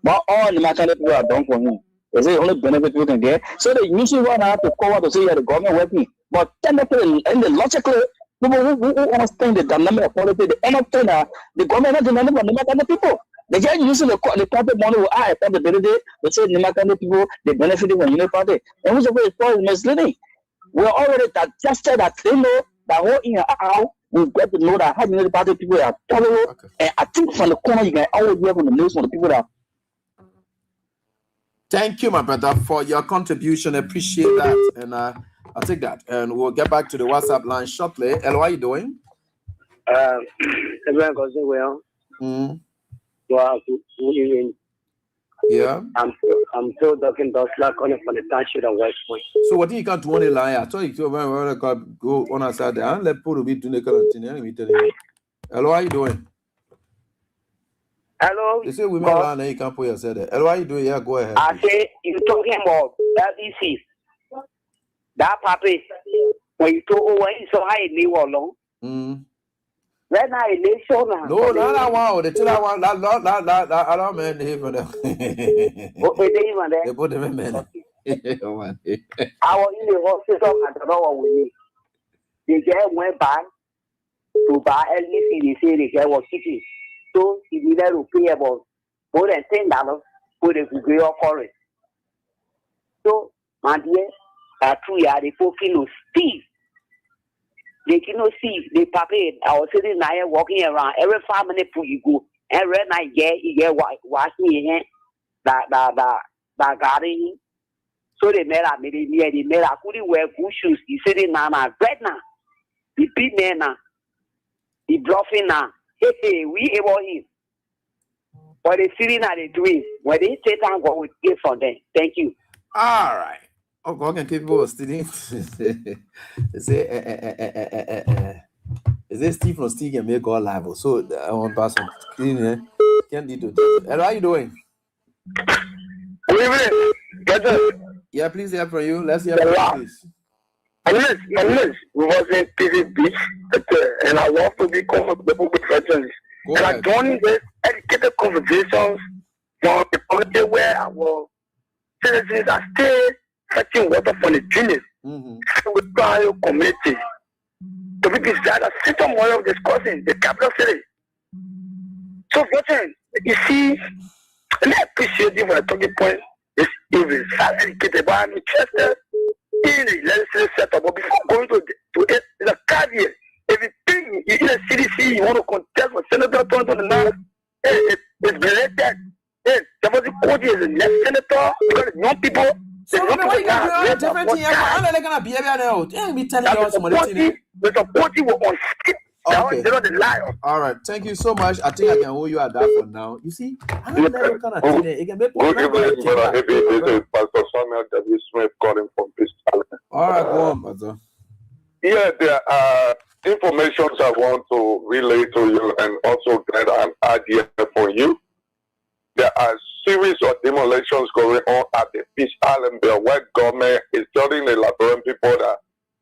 But all the matter of people are done for him. It's the only benefit people can get. So they usually run out to cover to say the government working. But technically, and the logically, people who understand the dynamic of politics, they end up saying that the government is not dynamic for Nimakana people. They just using the corporate money with accountability. They say Nimakana people, they benefit from Unity Party. And which way is misleading. We're already digested that they know that whole in and out, we've got to know that how Unity Party people are terrible. Okay. And I think from the corner, you can always hear from the news from the people that. Thank you, my brother, for your contribution. I appreciate that. And I'll take that. And we'll get back to the WhatsApp line shortly. Hello, how are you doing? Everyone goes well. Well, yeah. I'm still talking to Slack on it for the township and West Point. So what do you can't do on the line? I told you to go on our side there and let Puru be doing the quarantine. Let me tell you. Hello, how you doing? Hello. You say women line and you can't put yourself there. Hello, how you doing? Yeah, go ahead. I say you're talking about LEC. That puppy when you took over so high in New Orleans. Right now, election. No, that one. The tell one. That I don't man here for them. Okay, they even there. They put them in man. I was in the hospital. I don't know what we need. The guy went back to buy LDC. They say the guy was sick. So he needed to pay about more than $10 for the Google for it. So, my dear, 2 years, they put kilos Steve. They cannot see the puppy. I was sitting there walking around every 5 minutes. You go every night. You get washing your hand. That garden. So they made a they made a couldn't wear good shoes. He sitting now, right now. The big man now. The bluffing now. Hey, we able him. But they sitting at the doing when they take and go with gift from them. Thank you. All right. Oh, God, can people studying? They say, is this Steve from Steve can make all live? So I want to pass on. Can't do that. Hello, how you doing? Good evening. Yeah, please hear from you. Let's hear from you, please. Unless we was in PVB, and I want to be comfortable with veterans. And I joined this educated conversations from the community where our citizens are still fetching water from the drainage with our community. To be desired a system way of discussing the capital city. So, veterans, you see, and I appreciate you for the talking point. It's even educated, but I'm interested in the legislative setup. But before going to it, it's a caveat. Everything in the CDC you want to contest for Senator 2029, it's related. Somebody called you as a next senator because young people. So why you gonna do different thing? I'm not gonna be able to be telling you somebody. The supporting will on skip. Okay. The liar. All right. Thank you so much. I think I can hold you at that for now. You see, I'm not that kind of thing. It can be. Good evening, brother. This is Pastor Samuel W. Smith calling from Peace Island. All right, go on, Pastor. Yeah, there are information I want to relay to you and also get an idea for you. There are series of demolitions going on at the Peace Island Bill where government is telling the Liberian people that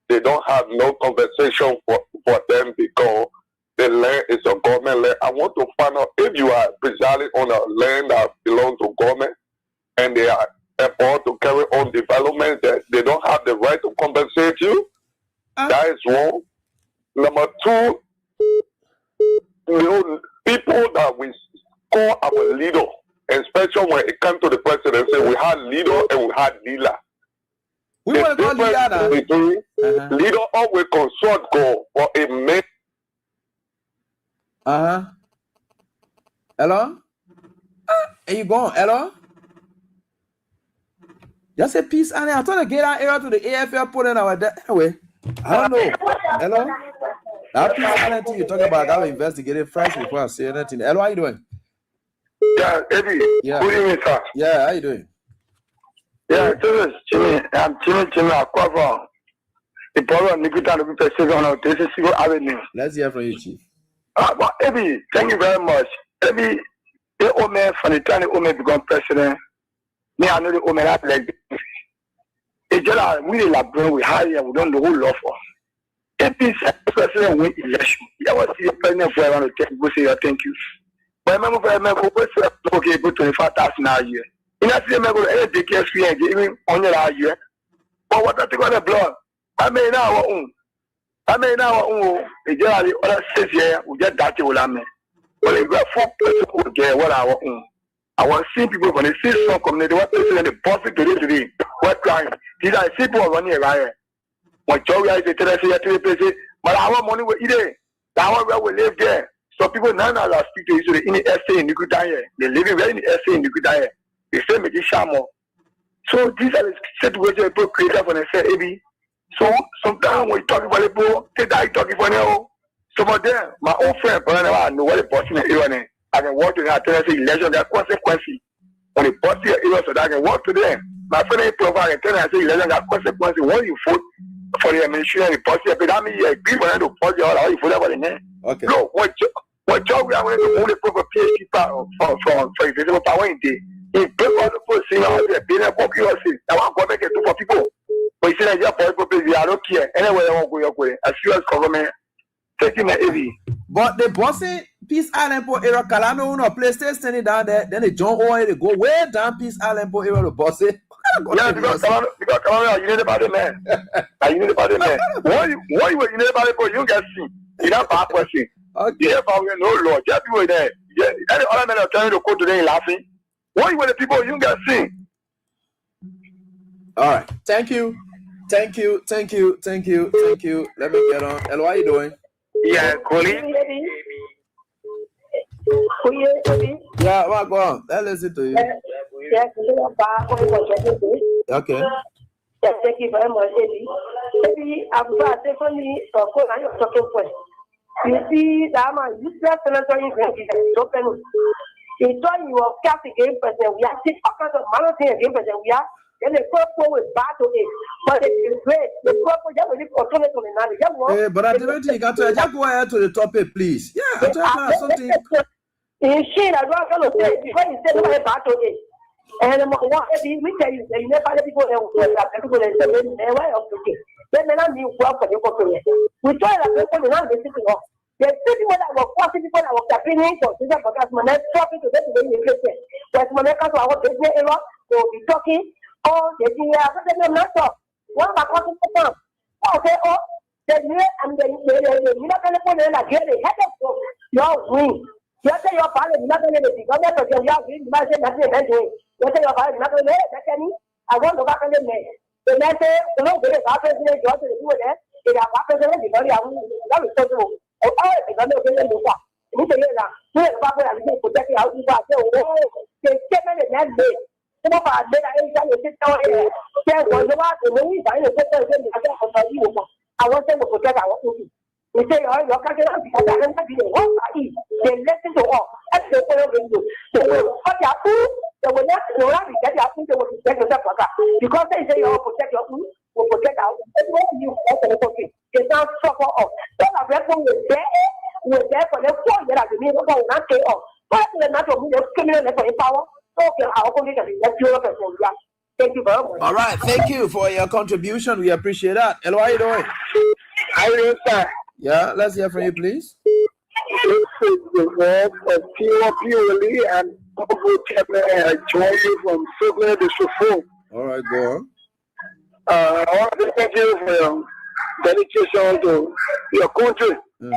they don't have no compensation for them because the land is a government land. I want to find out if you are presiding on a land that belongs to government and they are able to carry on development that they don't have the right to compensate you. That is one. Number two, people that we call our leader, especially when it comes to the presidency, we had leader and we had dealer. We want to call leader. Leader always consult go for a man. Hello? Are you going? Hello? Just say peace, and I'm trying to get that area to the AFL put in our anyway. I don't know. Hello? That peace island thing you talk about, I will investigate it first before I say anything. Hello, how you doing? Yeah, Eddie. Yeah. Good evening, sir. Yeah, how you doing? Yeah, this is Jimmy. I'm Jimmy Aquava. The power of Nikita to be perceived on our Tennessee Avenue. Let's hear from you, Chief. But Eddie, thank you very much. Eddie, the old man from the time the old man become president, me, I know the old man like this. It's just like we Liberian, we hire, we don't know who love for. Eddie said president win election. You ever see the president for around the table say thank you? But I remember, okay, put 25,000 a year. You know, see, go to take care of even on your year. But what I think on the blood, I mean, now, it's generally other 6 years, we get that will have me. But if we have 4 person who get what our own. I want to see people from the citizen community, what they say, the profit today, what crime. These are people running around. When Joey is a tenant, but our money will eat it. Our where we live there. So people now speak to you, so in the SA in Nikita, they live very in the SA in Nikita. They say make it shamo. So these are the situations people create for themselves, AB. So sometimes when you talk about people, they die talking for them. So for them, my old friend, I know what the person is. I can walk to them, I tell them, say, election, there are consequences. When the party is so that I can walk to them. My friend is provide and tell them, I say, election, there are consequences. When you vote for the administration, the party, I mean, you agree for them to party all out, you vote for them. Okay. No, what job we are going to move the proper PhD for example, power in day. In paper, the person out there, being a popularity, I want to make it for people. But you say that you're for people, we are not here. Anyway, I won't go your way. As you as government, taking the AV. But the bossy Peace Island for area Kalano no place they standing down there, then they jump over they go way down Peace Island for area the bossy. Yeah, because Kalano, you need about it, man. You need about it, man. What you need about it for you guys see? You know, bad question. Okay. Yeah, but we no Lord. Just people there. Yeah, any other men are telling you to go today laughing. What you want the people you guys see? All right. Thank you. Let me get on. Hello, how you doing? Yeah, colleague. Yeah, well, go on. Let's listen to you. Okay. Thank you very much, Eddie. Eddie, I'm glad definitely you're talking point. You see, that man, useless senator in open. You thought you were cast against president. We are taking all kinds of managing against president. We are. Then the purple with battle it. But it is great. The purple just really control it on the night. Hey, but I didn't think I just go ahead to the topic, please. Yeah, I just something. In shit, I don't know say before you say no battle it. And what we tell you, you never let people people why of the thing. Then I mean work for the company. We try that people not listen to us. There's people that were forcing people that were campaigning for Caesar because when they're talking to them to be interested. But when they come to our business area, they'll be talking. Oh, they not talk. One of our people okay, oh, then you and then you're not going to put in like the head of your wing. You say your father is not going to be because you're green, you might say nothing eventually. You say your father is not going to be that can I want to back on the man. The man say, no, but if our president goes to do it, if our president is very young, that is so true. Oh, it's going to be a new one. You say, yeah, the father is going to protect you out. You say, oh, they get me that day. Some of our data is that you sit down here. There was a lot of money. I want them to protect our own. We say, oh, you're going to be a they listen to all. That's the way they do. They will cut your food. They will not get your food. They will protect yourself. Because they say, oh, protect your food, will protect our own. That's what you also the country. It's not suffer off. Some of them will there for the 4 years. The people will not pay off. But the natural criminal for power. Thank you very much. All right, thank you for your contribution. We appreciate that. Hello, how are you doing? How are you, sir? Yeah, let's hear from you, please. This is the word of purely and I join you from Sugar District 4. All right, go on. I want to thank you for your dedication to your country. Mm-hmm.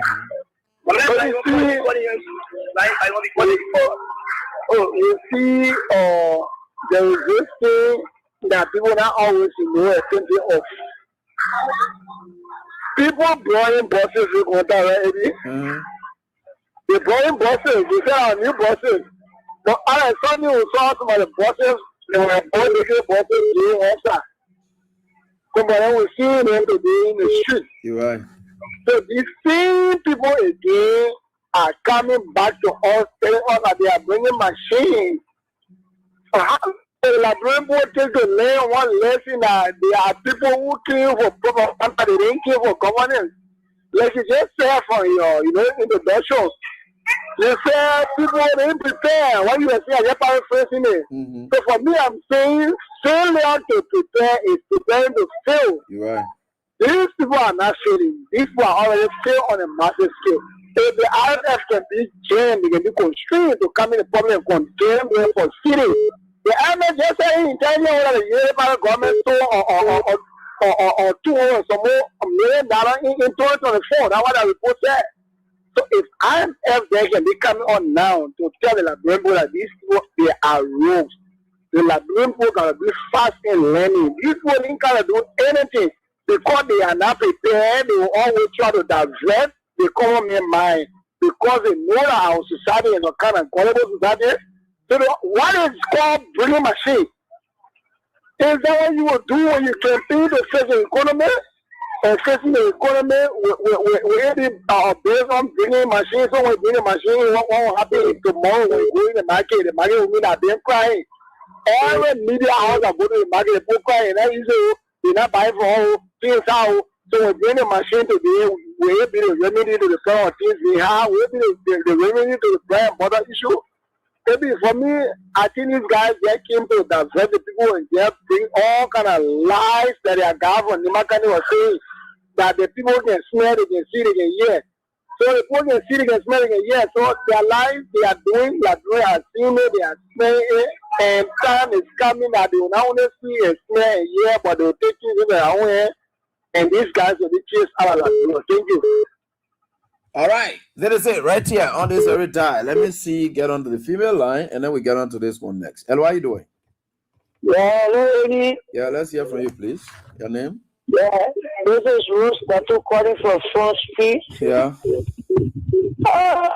You see, there is this thing that people not always know a country of. People blowing buses with water already. They're blowing buses. They say our new buses. But I saw you saw some of the buses. They were both the buses doing water. Somebody was seeing them today in the street. You're right. So these same people again are coming back to us, telling us that they are bringing machines. So how the librarian board take to learn one lesson that there are people who came for propaganda, they didn't care for governance. Like you just said from your, introductions. You said people didn't prepare. What you were saying, you're paraphrasing it. Mm-hmm. So for me, I'm saying failure to prepare is preparing to fail. You're right. These people are not failing. These people are already fail on a massive scale. If the IMF can be jammed, they can be constrained to come in the public and condemn them for cities. The IMF just said in China whether the European government stole or $200 some more $1 million in 2024. That's what the report said. So if IMF they can be coming on now to tell the Liberian people that these people they are rogues. The Liberian people can be fast in learning. These people didn't kind of do anything because they are not prepared. They will always try to divert the common mind because they know that our society is a kind of gullible society. So what is called bringing machine? Is that what you will do when you campaign to face the economy? And facing the economy based on bringing machines. So when you bring a machine, what will happen tomorrow when you go in the market will mean that they're crying. Every media house that go to the market, they crying. And usually they're not buying for all things out. So when you bring a machine today, we'll be the remedy to the kind of things we have. We'll be the remedy to the bread and butter issue. Maybe for me, I think these guys just came to divert the people and just bring all kind of lies that they are got from Nimakani was saying that the people can smell, they can see, they can hear. So the people can see it and smelling it. Yeah, so their lives they are doing as seeing it, they are smelling it, and time is coming that they will not only see and smell and hear, but they will take it in their own hand. And these guys will be chased out of that. Thank you. All right, that is it right here on this every time. Let me see, get onto the female line, and then we get onto this one next. Hello, how you doing? Yeah, hello, Eddie. Yeah, let's hear from you, please. Your name? Yeah, this is Bruce Batu calling from Front Street. Yeah.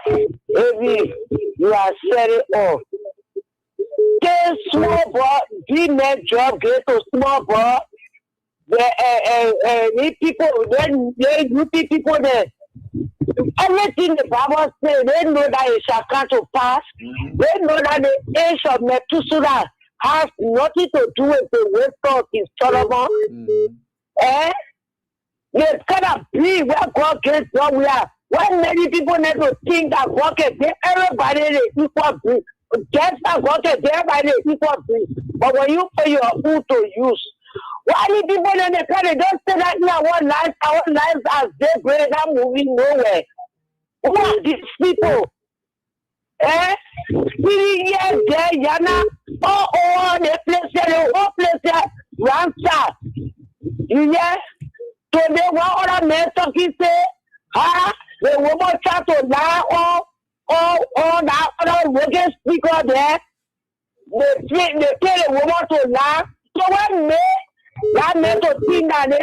Eddie, you are setting off. Get small boy, big man job, get to small boy. Need people, then you people there. Everything the Bible says, they know that it shall come to pass. Mm-hmm. They know that the age of Methuselah has nothing to do with the wisdom of King Solomon. Mm-hmm. And they cannot be where God gets what we are. When many people need to think that God can give everybody the equal breed. Just that God can give everybody the equal breed. But when you put your own to use, why do people in the country don't say that in our lives as they break are moving nowhere? Who are these people? 3 years there, Yana, the place there, the whole place there, Ramsa. Yeah, so they want other men talking say, the woman try to lie on that other working speaker there. They tell the woman to lie. So when that meant to think that they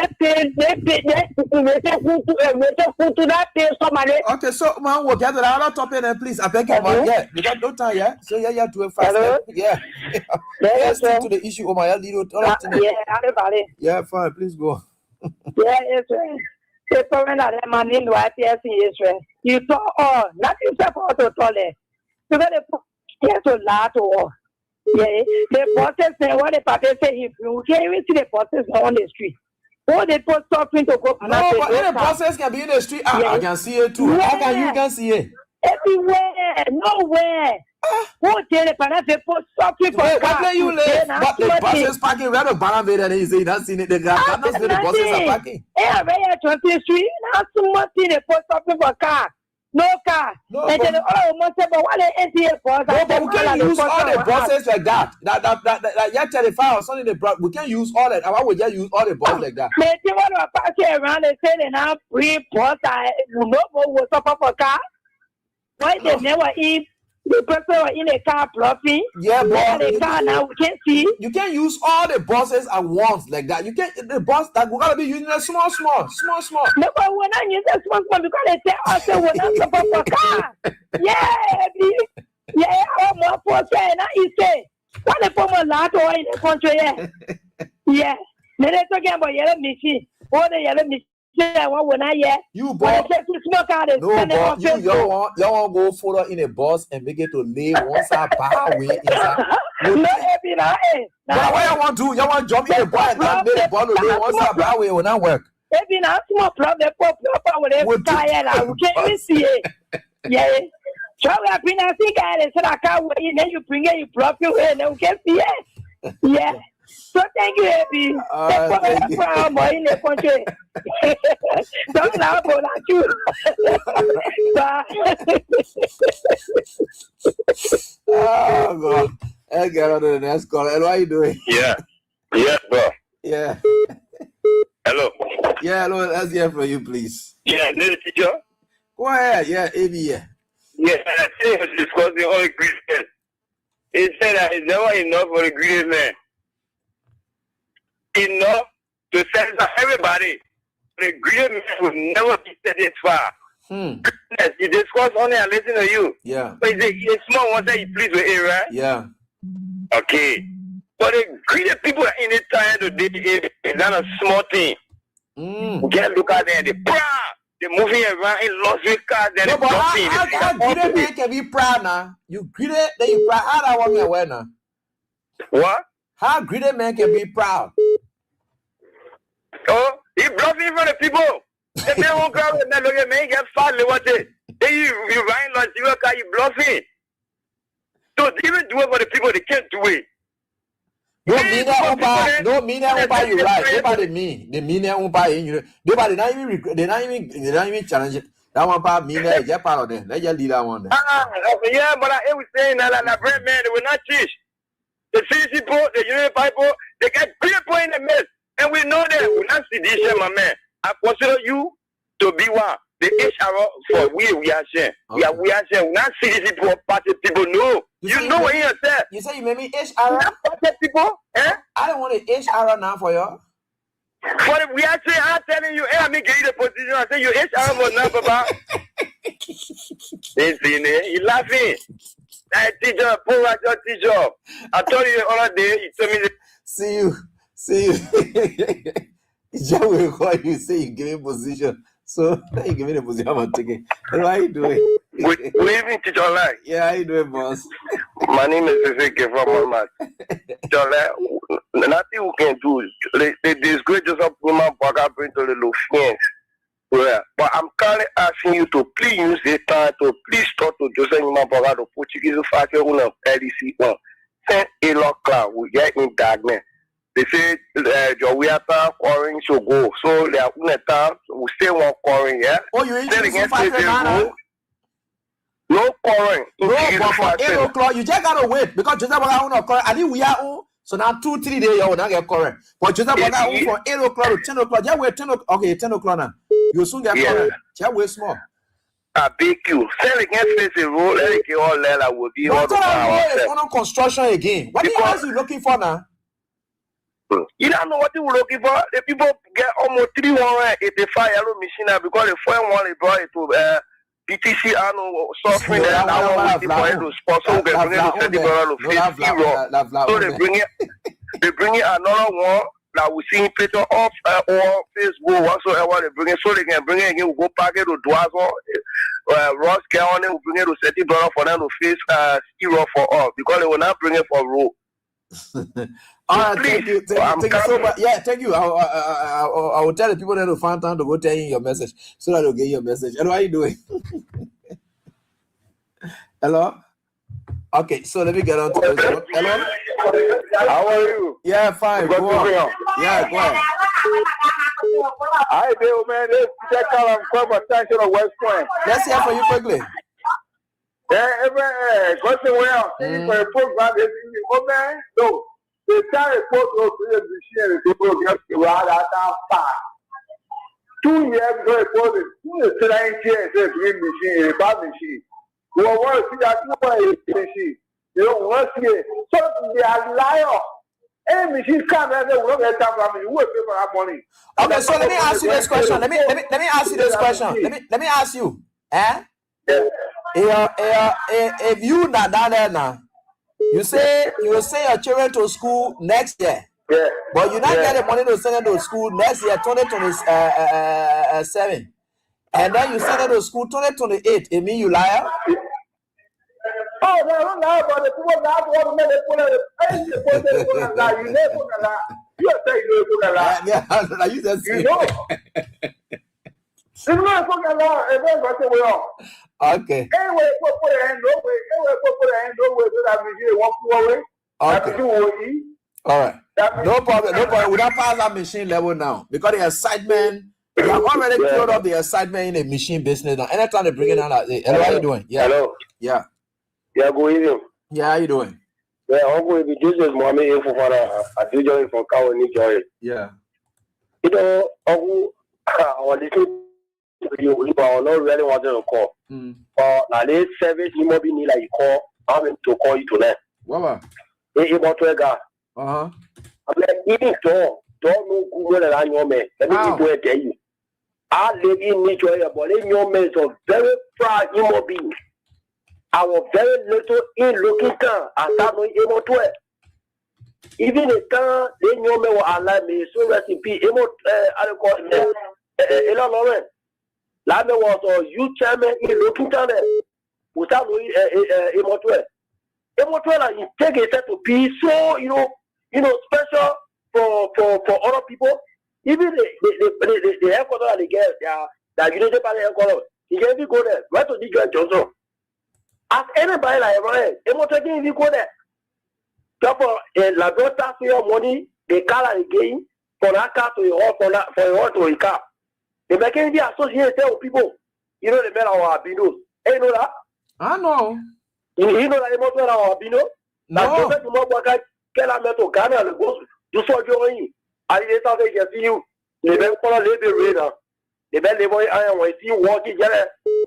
put to that place somebody. Okay, so man, we'll get to another topic then, please. I beg you, man. Yeah, we got no time, yeah. So yeah, do it fast. Yeah. Let's stick to the issue, Omar. Yeah, everybody. Yeah, fine. Please go. Yeah, it's the problem that man in the YPS in Israel. You saw nothing support to toilet. You got to laugh or. Yeah, the bosses say what the party say if you can't even see the bosses on the street. All they put something to go. No, but the bosses can be in the street. I can see it too. How can you can see it? Everywhere, nowhere. Who tell the party put something for car? Where you live? But the bosses parking where the banner made and he say that's in it. The guy that's where the bosses are parking. Yeah, where 20th Street. Now somebody they put something for car. No car. No, and then but what they NTA for? No, but we can't use all the buses like that. That yeah, 35 or something. We can't use all that. Why would you use all the buses like that? But they want to pass around and say they now free bus. You know what up for car? Why they never eat? The person in a car bluffing. Yeah, but the car now we can see. You can't use all the buses at once like that. You can't. The bus that we gotta be using a small. No, but when I use a small because they tell us we're not supposed for car. Yeah, I'm more for saying that he say. What the former lot or in the country? Yeah, then they're talking about yellow machine. All the yellow machine. When I you boy, no, you want go further in a bus and make it to lay one side bar way inside. No, but what you want to do? You want to jump in the bus and make the ball to lay one side bar way will not work. Maybe not small problem with every tire. We can't even see it. Yeah. So I've been asking guys, so I can't wait. Then you bring it, you plug it in, and we can see it. Yeah. So thank you, Abby. In the country. Don't laugh about you. Oh God! I get on to the next call. Hello, how you doing? Yeah, bro. Yeah. Hello. Yeah, hello. Let's hear from you, please. Yeah, this teacher. Go ahead. Yeah, Abby. Yeah. Yeah, I think he was discussing all the greatness. He said that it's never enough for the greatest man. Enough to satisfy everybody. The great man will never be satisfied. Yes, you discuss only and listen to you. Yeah. But it's a small one that you please with it, right? Yeah. Okay. But the greedy people in the time today is not a small thing. You can't look at them, they're moving around in Las Vegas. No, but how greedy man can be proud now? You greedy, then you proud. How that one aware now? What? How greedy man can be proud? Oh, he bluffing for the people. The man won't grab it, man. Look at me, get fat, what it? Then you rhyme like you bluffing. So even do it for the people, they can't do it. No mean that you right. Nobody mean. They mean that you. Nobody not even challenge it. That one part me there, just part of them. Let's just leave that one there. Yeah, but I was saying that like bread man, they will not teach. The CC people, the Union people, they get people in the mess. And we know that we not see this, my man. I consider you to be one. The HR for we are saying. We are saying we not see these people, party people. No, you know what you said. You say you made me HR? Party people, eh? I don't want a HR now for you. For the we are saying, I'm telling you, hey, I'm give you the position. I say you HR for now, Papa. He laughing. I teacher, poor teacher. I told you the other day. He told me. See you. Jah will call you. Say you give me position. So you give me the position. I'm taking. How are you doing? We even teach online. Yeah, how you doing, boss? My name is Siseke from Walmart. Nothing we can do. They disgrace yourself, woman, bugger, bring to the low fence. Yeah. But I'm currently asking you to please use the time to please talk to Joseph Nima Boga, the Portuguese factor on LDC one. Send a lot cloud. We get in darkness. They say we are quarrying should go. So they are on time. We still want quarrying, yeah? Oh, you introduce factor now? No quarrying. No, but for 8 o'clock, you just gotta wait because Joseph Boga on quarry. I think we are on. So now 2-3 days you will not get correct. But Joseph Boga on from 8 o'clock to 10 o'clock. Just wait 10 o'clock. Okay, 10 o'clock now. You soon get correct. Just wait small. I beg you. Sell against face a rule. Let it all level will be all the power. On construction again. What are you looking for now? You don't know what you were looking for. The people get almost 385 yellow machine now because the first one they brought it to PTC and suffering that I want to sponsor. They bring it to $30 so they bring it another one. Now we see picture off or Facebook whatsoever they bring it so they can bring it again. We go pack it to Dwazo, Ross County, we bring it to $30 for them to face zero for all because they will not bring it for road. All right, thank you so much. Yeah, thank you. I will tell the people that to find time to go tell you your message so that they'll get your message. Hello, how are you doing? Hello? Okay, so let me get on to this one. Hello? How are you? Yeah, fine. Go on. Yeah, go ahead. Hi, Bill, man. This check out on Club Attention of West Point. Let's hear from you quickly. Yeah, question well. For a program, oh man, no. The time is supposed to be a machine, people get to ride out fast. 2 years ago, it was 2 years, a green machine, a bad machine. You want to see that machine. You don't want to see it. So they are liars. Any machine come and they will not get time from you. You will pay for that money. Okay, so let me ask you this question. Let me ask you this question. Let me ask you. If you not down there now, you say you will send your children to school next year. Yeah. But you not get the money to send them to school next year, 2027. And then you send them to school 2028. It mean you liar? Oh, no, don't lie about it. People lie about it. They put it. You just say you know. It's not fucking lie. Okay. Anyway, put a hand over. So that means you walk away. Okay. All right. No problem. We don't pass that machine level now because the excitement. You have already killed off the excitement in the machine business now. Anytime they bring it down, hello, how you doing? Yeah. Hello. Yeah. Yeah, good evening. Yeah, how you doing? Yeah, I'm going to be just Mohammed info for I do join from Kawa New Joy. Yeah. You know, I listen to you, but I don't really want to call. Now, this service you might be need like you call. I'm going to call you tonight. What? Hey, about to go. I'm like, even don't know who will I know me. Let me go tell you. I live in New Joy, but in your man is a very proud human being. I was very little in looking down. I started able to it. Even the time they knew me were alive, me so recipe. I call it Elon Lauren. Lame was a youth chairman in looking down there. We started able to it. Able to it, he take a step to be so special for other people. Even the headquarters they get that United Party headquarters, he can even go there. Right to the Johnson. Ask anybody like Ryan, if you go there. Therefore, la daughter for your money, they call again for that car to your for your to your car. They can be associated with people. You know the men are albino. Hey, you know that? I know. You know that most men are albino? No. Now, you know what I can metal Ghana and go to so join. I didn't say you see you. The men for a little radar. The men they boy I am see walking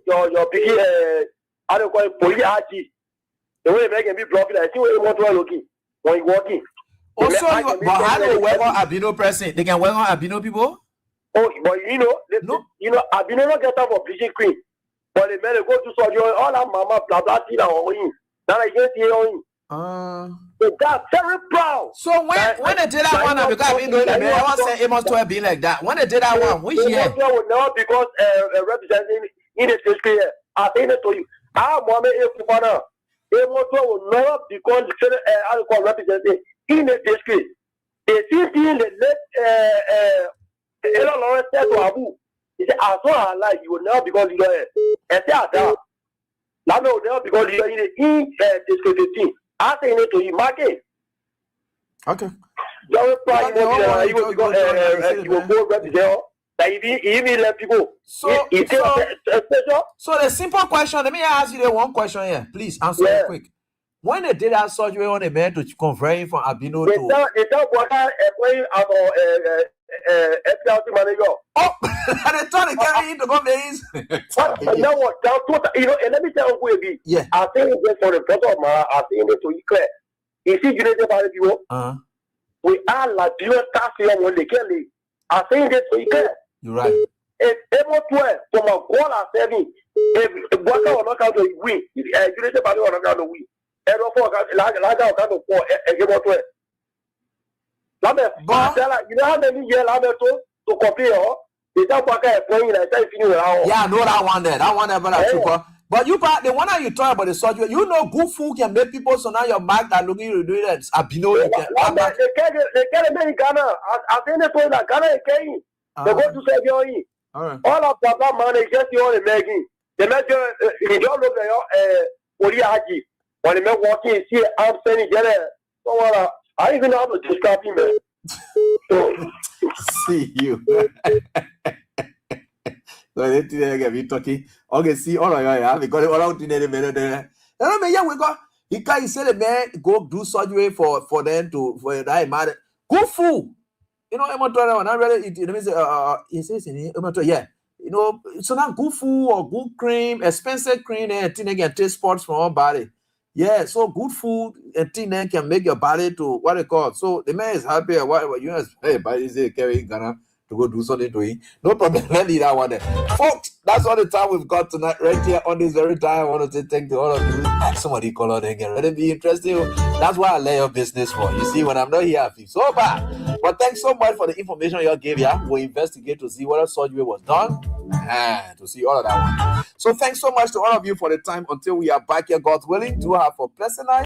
your big I don't call it police. The way they can be blocking, I see where you want to looking when you walking. Also, but how do they work on albino person? They can work on albino people? Oh, but you know, albino not get up for bleaching cream. But the men go to surgery, all that mama blah blah thing on him. Now I just hear on him. So that's very proud. So when they did that one, because I've been doing it, I want to say it must have been like that. When they did that one, which year? No, because representing in the history, I think it to you. Our mama is Kupana. It will not because I call representing in the history. They see in the late Lawrence said to Abu, he said, I saw her life, you will know because you know and say that. Now no, because you are in the team. I say it to you, market. Okay. Don't try you will go represent. Even let people. So the simple question, let me ask you the one question here. Please answer it quick. When they did that surgery on a man to convert him from albino to they don't work out FPLC manager. oh, they thought they carry him to go base. You know what? You know, and let me tell you who it be. Yeah. I think it's for the front of my I think it to be clear. You see, you know about people. We are like you task when they kill it. I think it's to be clear. You're right. If ever 12 from a goal at 7, if Boka will not count to win, if you know about it, will not count to win. And for like count to 4 and give 12. You know how many years to compare? They don't work out playing like that. Yeah, I know that one there. That one there, but you the one that you talk about the surgery, you know, good food can make people so now your mark that looking you do that albino. They can't make Ghana. I think they told that Ghana is carrying. They go to surgery. All of that man is just the only making. The major, you don't look at Oriaji. When they make walking, see, I'm saying, so I even have to describe him. See you. So they be talking. Okay, see, all right, we got it all out in the middle there. Yeah, we got. He can't say the man go do surgery for them for that matter. Good food. You know, I'm really. Let me say, he says yeah. You know, so now good food or good cream, expensive cream, and thing can taste spots from our body. Yeah, so good food and thing can make your body to what they call. So the man is happy. What you know, hey, but is it carrying Ghana to go do something to him? No problem. Let me that one there. Folks, that's all the time we've got tonight, right here on this very time. I want to say thank you to all of you. Somebody call out again. Let it be interesting. That's why I lay your business for. You see, when I'm not here, I feel so bad. But thanks so much for the information you gave here. We'll investigate to see whether surgery was done and to see all of that one. So thanks so much to all of you for the time until we are back here, God willing, to have a pleasant night.